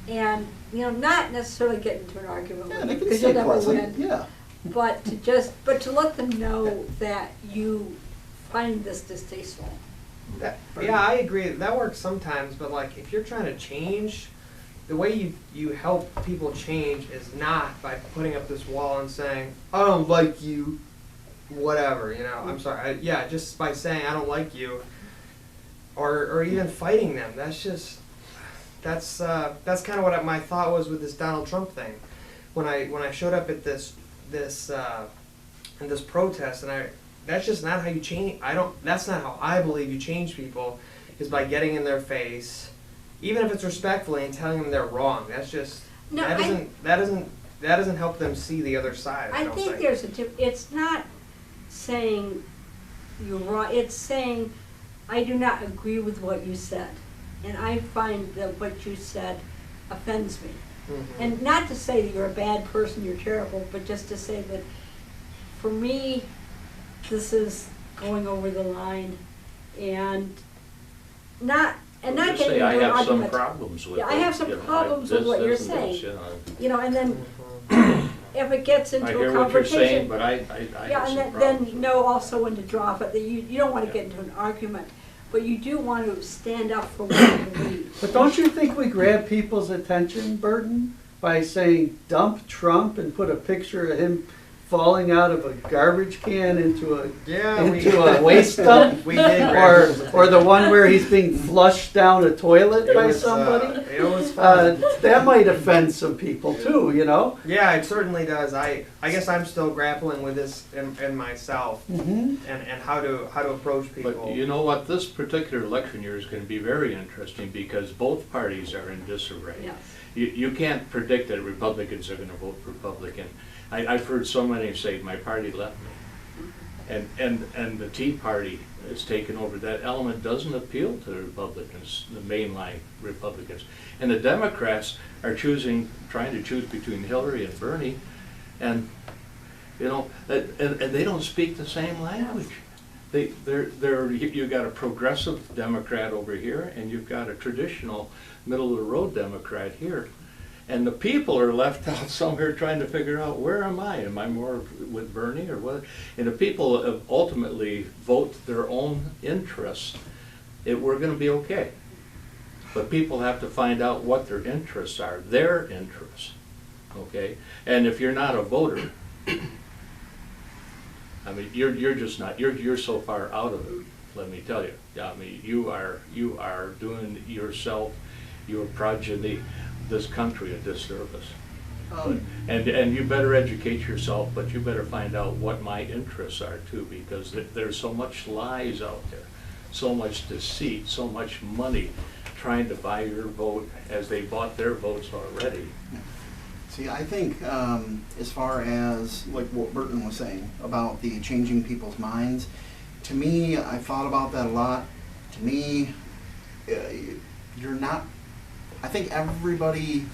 And, not necessarily get into an argument Yeah, with they them, can because stay you'll never pleasant, win. yeah. But to let them know that you find this distasteful. Yeah, I agree. That works sometimes, but like if you're trying to change, the way you help people change is not by putting up this wall and saying, "I don't like you," whatever. I'm sorry. Just by saying I don't like you, or even fighting them. That's kind of what my thought was with this Donald Trump thing. When I showed up at this protest, and that's just not how you change. That's not how I believe you change people, is by getting in their face, even if it's respectfully, and telling them they're wrong. That's just that doesn't help them see the other side. I don't think there's it's not saying you're wrong. It's saying I do not agree with what you said, and I find that what you said offends me. Mm-hmm. And not to say that you're a bad person, you're terrible, but just to say that for me, this is going over the line, and not Just getting say into I an have some argument. problems with it. Yeah, I have some problems with what you're saying. And then if it gets into I a hear what you're saying, conversation, but I yeah, have some and problems. then know also when to drop it. That you don't want to get into an argument, but you do want to stand up for what you believe. But don't you think we grab people's attention, Burton, by saying dump Trump and put a picture of him falling out of a garbage can into a waste dump? We did grab or the one where he's being flushed down a toilet by somebody? It was fun. That might offend some people too, Yeah, it certainly does. I guess I'm still grappling with this in myself, Mm-hmm. and how to approach people. But you know what, this particular election year is going to be very interesting because both parties are in disarray. Yes. You can't predict that Republicans are going to vote Republican. I've heard so many say, my party left me. And the Tea Party has taken over. That element doesn't appeal to the Republicans, the mainline Republicans. And the Democrats are trying to choose between Hillary and Bernie, and and they don't speak the same language. You've got a progressive Democrat over here, and you've got a traditional middle of the road Democrat here. And the people are left out somewhere trying to figure out, where am I? Am I more with Bernie or what? And if people ultimately vote their own interests, we're gonna be okay. But people have to find out what their interests are, their interests, okay? And if you're not a voter, I mean, you're just not, you're so far out of it, let me tell you. I mean, you are doing yourself, your progeny, this country a disservice. And you better educate yourself, but you better find out what my interests are too, because there's so much lies out there, so much deceit, so much money trying to buy your vote as they bought their votes already. See, I think as far as like what Burton was saying about the changing people's minds, to me, I thought about that a lot. To me, you're not, I think everybody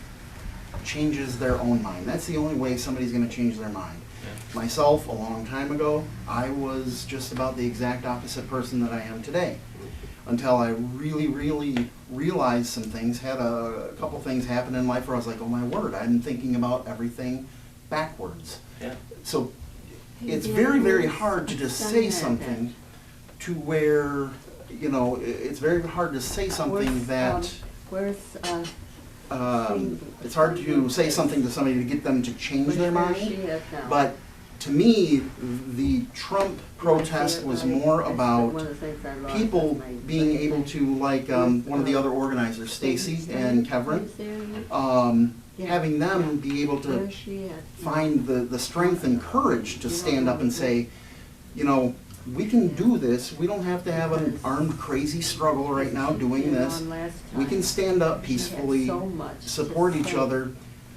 changes their own mind. That's the only way somebody's going to change their mind. Yeah. Myself, a long time ago, I was just about the exact opposite person that I am today. Until I really, really realized some things, had a couple things happen in life where I was like, oh my word, I'm thinking about everything backwards. Yeah. So it's very, very hard to just say something to where, you know, it's very hard to say something that, it's hard to say something to somebody to get them to change their mind. But to me, the Trump protest was more about people being able to, like one of the other organizers, Stacy and Kevin, having them be able to find the strength and courage to stand up and say, you know, we can do this. We don't have to have an armed, crazy struggle right now doing this. We can stand up peacefully, support each other,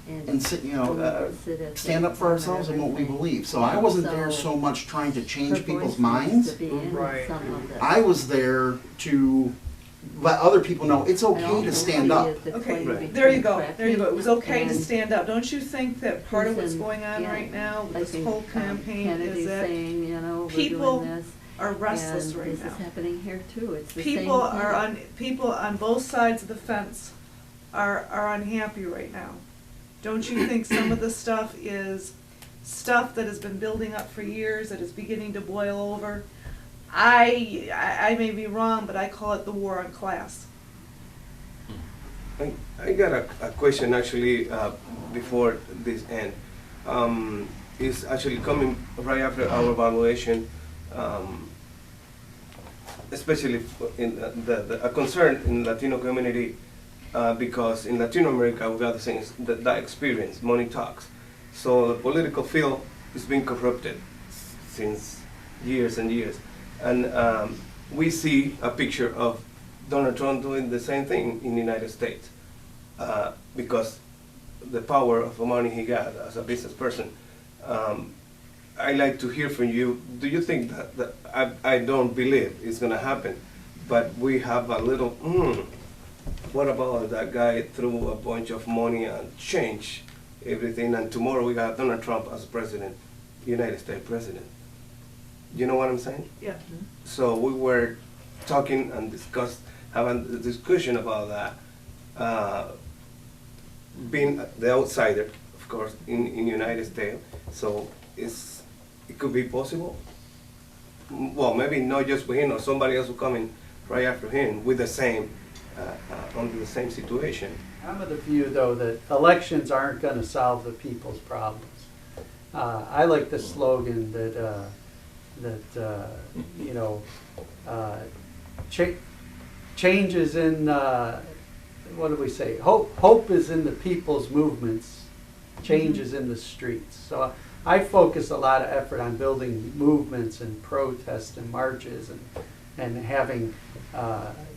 and sit, you know, stand up for ourselves and what we believe. So I wasn't there so much trying to change people's minds. Right. I was there to let other people know it's okay to stand up. Okay, Right. there you go, there you go. It was okay to stand up. Don't you think that part of what's going on right now with this whole campaign is that people are restless right now? This is happening here too. It's the People same are thing. people on both sides of the fence are unhappy right now. Don't you think some of the stuff is stuff that has been building up for years, that is beginning to boil over? I may be wrong, but I call it the war on class. I got a question actually before this end. It's actually coming right after our evaluation, especially in a concern in Latino community, because in Latin America we got the things that experience, money talks. So the political field is being corrupted since years and years. And we see a picture of Donald Trump doing the same thing in the United States because the power of the money he got as a business person. I'd like to hear from you. Do you think that I don't believe it's going to happen, but we have a little, what about that guy threw a bunch of money and changed everything, and tomorrow we got Donald Trump as president, United States president. You know what I'm saying? Yeah. So we were talking and having a discussion about that, being the outsider, of course, in United States. So it could be possible. Well, maybe not just with him or somebody else who coming right after him with the same, under the same situation. I'm of the view, though, that elections aren't going to solve the people's problems. I like the slogan that you know, change is in, what do we say? Hope is in the people's movements, change is in the streets. So I focus a lot of effort on building movements and protests and marches and having,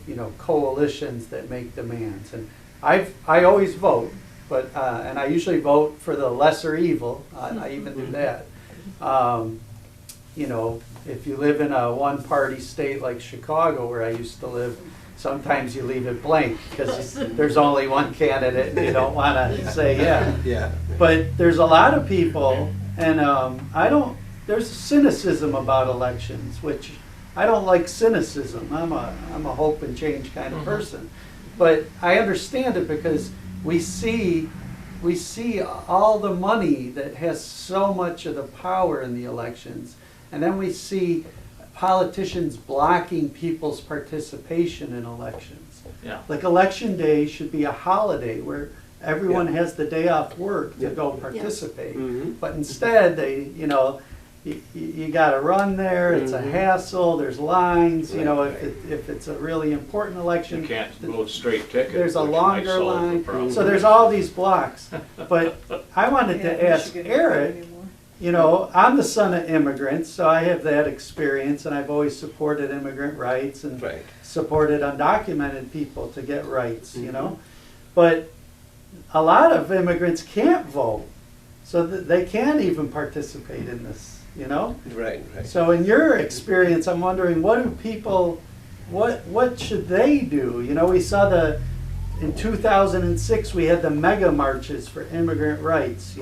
you know, coalitions that make demands. And I always vote, but and I usually vote for the lesser evil. I even do that. You know, if you live in a one-party state like Chicago, where I used to live, sometimes you leave it blank because there's only one candidate and you don't want to say yeah. Yeah. But there's a lot of people, and there's cynicism about elections, which I don't like cynicism. I'm a hope and change kind of person. But I understand it because we see we see all the money that has so much of the power in the elections, and then we see politicians blocking people's participation in elections. Yeah. Like election day should be a holiday where everyone Yeah. has the day off work to Yeah. go participate. Mhm. But instead, you gotta run there, it's a Mhm. hassle, there's lines, Right, right. if it's a really important election. You can't vote straight ticket. There's a which might longer solve the line, problem. so there's all these blocks. But I wanted Yeah, to ask Michigan doesn't Eric, anymore. I'm the son of immigrants, so I have that experience, and I've always supported immigrant rights and Right. supported undocumented people to get rights, Mhm. But a lot of immigrants can't vote, so they can't even participate in this, Right, right. So in your experience, I'm wondering, what should they do? We saw in 2006, we had the mega marches for immigrant rights,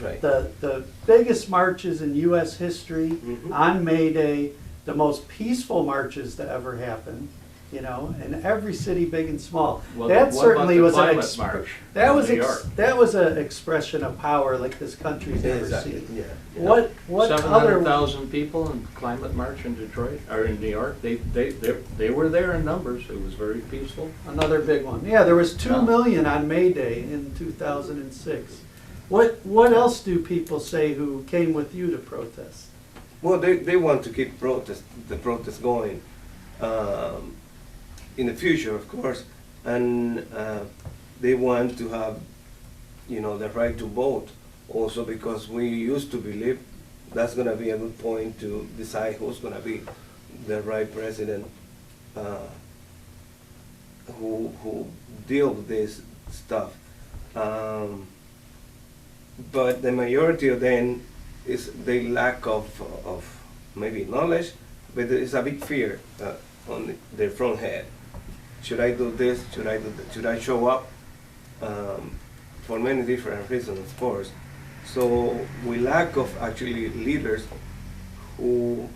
Right. The biggest marches in US history Mhm. on May Day, the most peaceful marches to ever happen, in every city, big and small. Well, That what about certainly the was an climate march that in was New York? that was an expression of power like this country's never Exactly. seen. Yeah. What other 700,000 people in climate march in Detroit, or in New York, they were there in numbers, it was very peaceful. Another big one. Yeah, there was 2 Yeah. million on May Day in 2006. What else do people say who came with you to protest? Well, they want to keep the protest going in the future, of course, and they want to have, the right to vote also, because we used to believe that's going to be a good point to decide who's going to be the right president who deal with this stuff. But the majority of them is the lack of maybe knowledge, but it's a big fear on their front head. Should I do this? Should I do that? Should I show up? For many different reasons, of course. So we lack of actually leaders who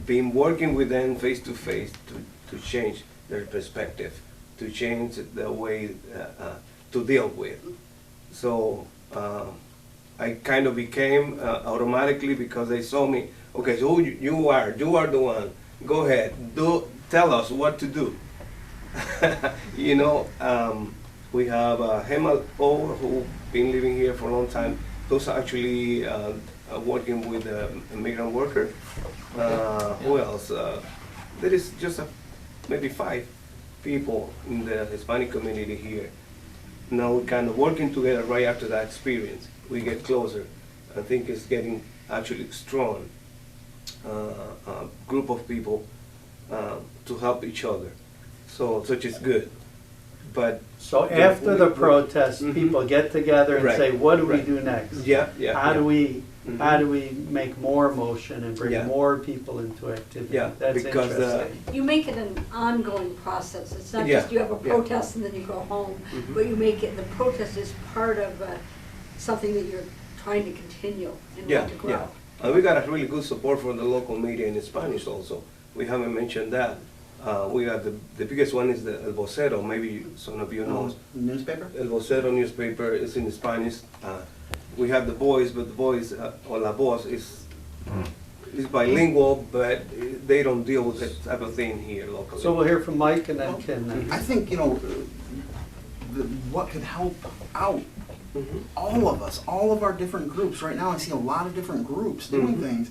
been working with them face to face to change their perspective, to change the way to deal with. So I kind of became automatically, because they saw me, okay, so you are the one, go ahead, tell us what to do. We have Hemal O, who been living here for a long time. Those are actually working with a migrant worker. Who else? There is just maybe 5 people in the Hispanic community here. Now we're kind of working together right after that experience. We get closer. I think it's getting actually strong group of people to help each other. So, which is good. But So after the protest, Mhm. people get together and Right, say, what do we right. do next? yeah, yeah. How do yeah. we make more motion and bring Yeah. more people into activity? Yeah, That's because, interesting. You make it an ongoing process. It's not Yeah, just you have a yeah. protest and then you go home, Mhm. but you make it, the protest is part of something that you're trying to continue and Yeah, want to grow. yeah. And we got a really good support from the local media in Spanish also. We haven't mentioned that. We got the biggest one is the El Vocero. Maybe some of you know. Newspaper? El Vocero newspaper is in Spanish. We have the Voice, but the Voice or La Voz is bilingual, but they don't deal with that type of thing here locally. So we'll hear from Mike and then Ken. I think, what could help out Mhm. all of us, all of our different groups. Right now I see a lot of different groups doing Mhm. things.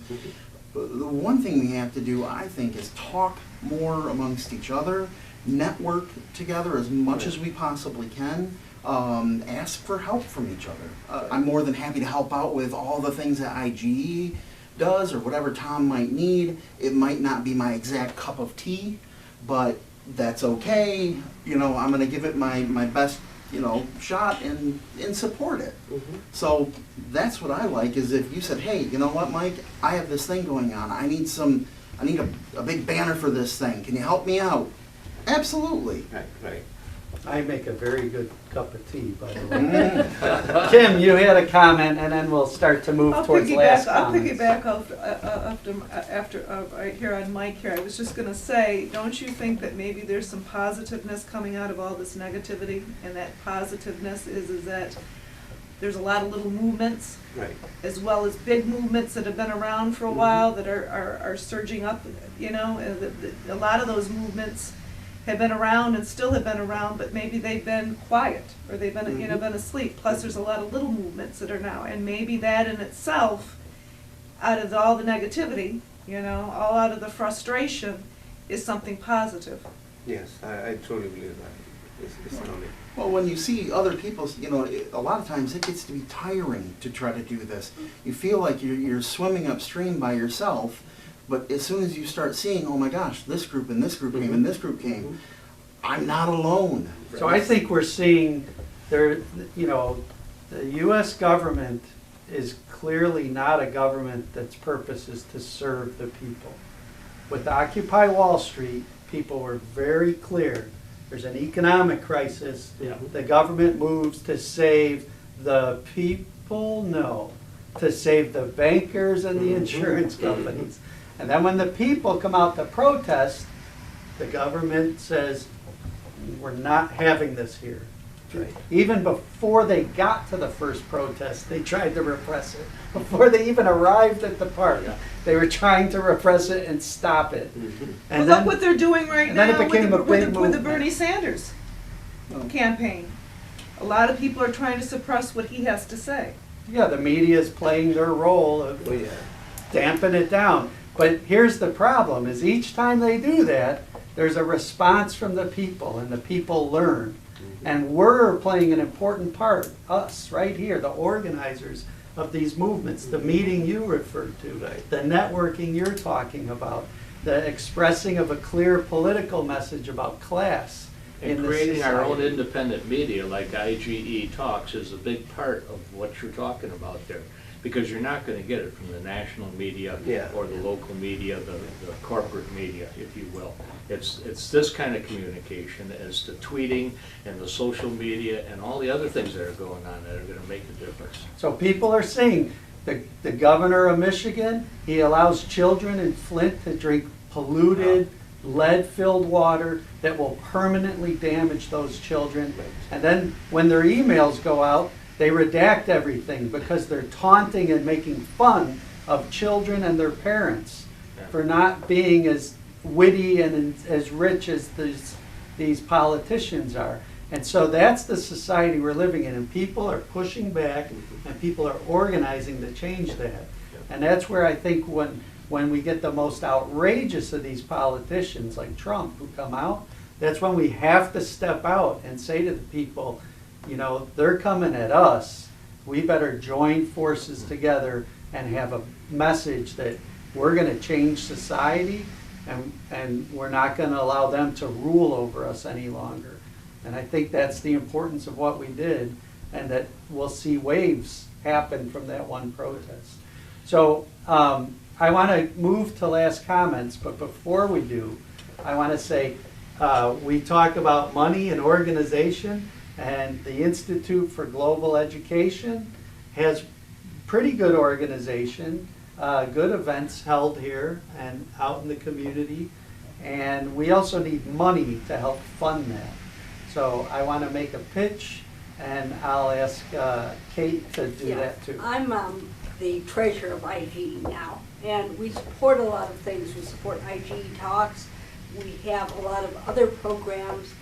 The one thing we have to do, I think, is talk more amongst each other, network together as much as we possibly can, ask for help from each other. I'm more than happy to help out with all the things that IGE does or whatever Tom might need. It might not be my exact cup of tea, but that's okay. I'm going to give it my best shot and support it. Mhm. So that's what I like, is if you said, hey, you know what, Mike, I have this thing going on. I need a big banner for this thing. Can you help me out? Absolutely. Right, right. I make a very good cup of tea, by the way. Kim, you had a comment, and then we'll start to move towards last I'll comments. piggyback off, after right here on Mike here. I was just gonna say, don't you think that maybe there's some positiveness coming out of all this negativity? And that positiveness is that there's a lot of little movements, Right. as well as big movements that have been around for a while that are surging up, you know. A lot of those movements have been around and still have been around, but maybe they've been quiet, or they've been, you know, been asleep. Plus, there's a lot of little movements that are now, and maybe that in itself, out of all the negativity, you know, all out of the frustration, is something positive. Yes, I truly believe that. It's coming. Well, when you see other people, you know, a lot of times it gets to be tiring to try to do this. You feel like you're swimming upstream by yourself, but as soon as you start seeing, oh my gosh, this group and this group came and this group came, I'm not alone. So I think we're seeing there, you know, the US government is clearly not a government that's purpose is to serve the people. With Occupy Wall Street, people were very clear. There's an economic crisis. Yeah. The government moves to save the people? No. To save the bankers and the insurance companies. And then when the people come out to protest, the government says, we're not having this here. Right. Even before they got to the first protest, they tried to repress it. Before they even arrived at the park, they were trying to repress it and stop it. Well, look what they're doing right and then now it became a big with the movement. Bernie Sanders campaign. A lot of people are trying to suppress what he has to say. Yeah, the media is playing their role of Oh, yeah. dampen it down. But here's the problem, is each time they do that, there's a response from the people, and the people learn. And we're playing an important part, us, right here, the organizers of these movements, the meeting you referred to, the networking you're talking about, the expressing of a clear political message about class. And in this creating our own society. independent media like IGE Talks is a big part of what you're talking about there. Because you're not going to get it from the national media Yeah. or the local media, the corporate media, if you will. It's this kind of communication as the tweeting and the social media and all the other things that are going on that are going to make the difference. So people are seeing, the governor of Michigan, he allows children in Flint to drink polluted, lead-filled water that will permanently damage those children. And then when their emails go out, they redact everything because they're taunting and making fun of children and their parents for not being as witty and as rich as these politicians are. And so that's the society we're living in, and people are pushing back and people are organizing to change that. And that's where I think when we get the most outrageous of these politicians like Trump who come out, that's when we have to step out and say to the people, you know, they're coming at us. We better join forces together and have a message that we're going to change society and we're not going to allow them to rule over us any longer. And I think that's the importance of what we did, and that we'll see waves happen from that one protest. So I want to move to last comments, but before we do, I want to say we talk about money and organization. And the Institute for Global Education has pretty good organization, good events held here and out in the community. And we also need money to help fund that. So I want to make a pitch, and I'll ask Kate to do that too. I'm the treasurer of IGE now, and we support a lot of things. We support IGE Talks. We have a lot of other programs.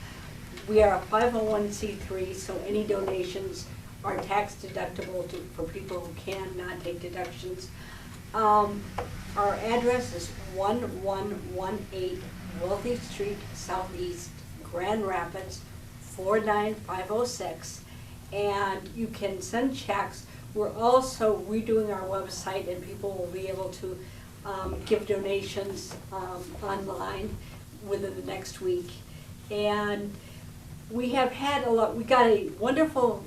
We are a 501c3, so any donations are tax deductible for people who cannot take deductions. Our address is 1118 Wealthy Street Southeast, Grand Rapids, 49506. And you can send checks. We're also redoing our website, and people will be able to give donations online within the next week. And we have had we got a wonderful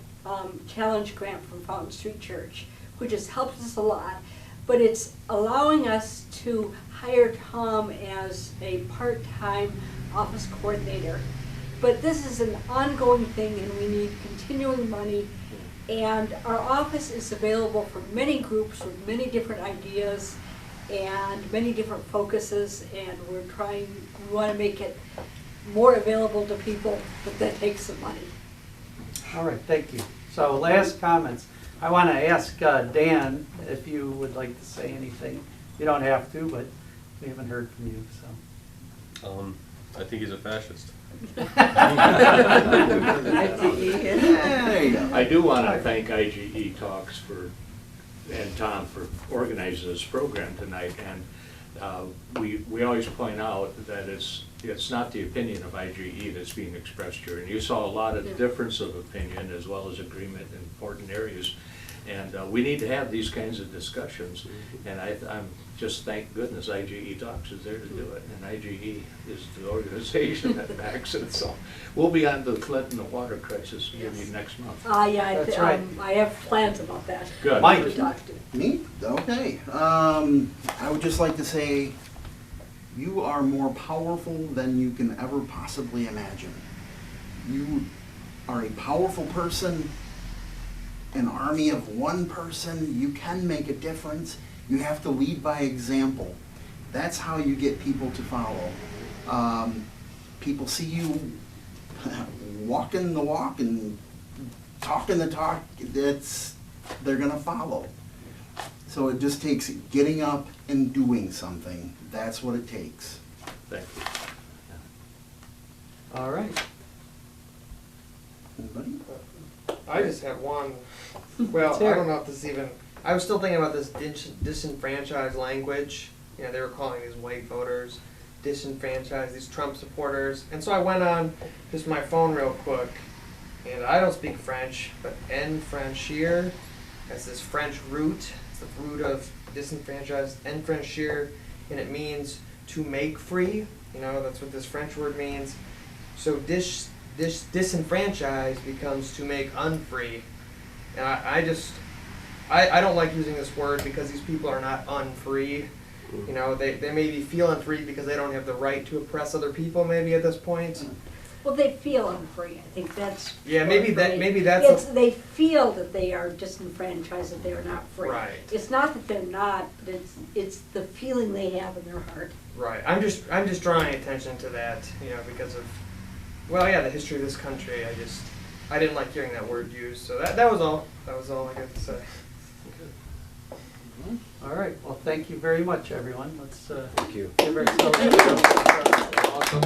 challenge grant from Fountain Street Church, which has helped us a lot, but it's allowing us to hire Tom as a part-time office coordinator. But this is an ongoing thing, and we need continuing money, and our office is available for many groups with many different ideas and many different focuses, and we want to make it more available to people, but that takes some money. All right, thank you. So last comments. I want to ask Dan if you would like to say anything. You don't have to, but we haven't heard from you, so. I think he's a fascist. There you go. I do want to thank IGE Talks and Tom for organizing this program tonight. And we always point out that it's not the opinion of IGE that's being expressed here. And you saw a lot of difference of opinion as well as agreement in important areas. And we need to have these kinds of discussions. And I'm just, thank goodness IGE Talks is there to do it. And IGE is the organization that backs it. So we'll be on the Clinton water crisis maybe next month. Yeah, That's right. I have plans about that. Good. Mike. To talk to. Me? Okay. I would just like to say, you are more powerful than you can ever possibly imagine. You are a powerful person. An army of one person, you can make a difference. You have to lead by example. That's how you get people to follow. People see you walking the walk and talking the talk, they're gonna follow. So it just takes getting up and doing something. That's what it takes. Thank you. All right. Anybody? I just have one. Well, I don't know if this even. I was still thinking about this disenfranchised language. You know, they were calling these white voters disenfranchised, these Trump supporters. And so I went on just my phone real quick, and I don't speak French, but enfranchir, that's this French root. It's the root of disenfranchised, enfranchir, and it means to make free. You know, that's what this French word means. So disenfranchised becomes to make unfree. And I don't like using this word because these people are not unfree. You know, they may be feeling free because they don't have the right to oppress other people maybe at this point. Well, they feel unfree. I think that's. Yeah, maybe that's It's, they feel that they are disenfranchised, that they are not free. Right. It's not that they're not, but it's the feeling they have in their heart. Right. I'm just drawing attention to that, you know, because of, well, yeah, the history of this country. I didn't like hearing that word used. So that was all. That was all I got to say. All right. Well, thank you very much, everyone. Let's Thank you. give ourselves. Also,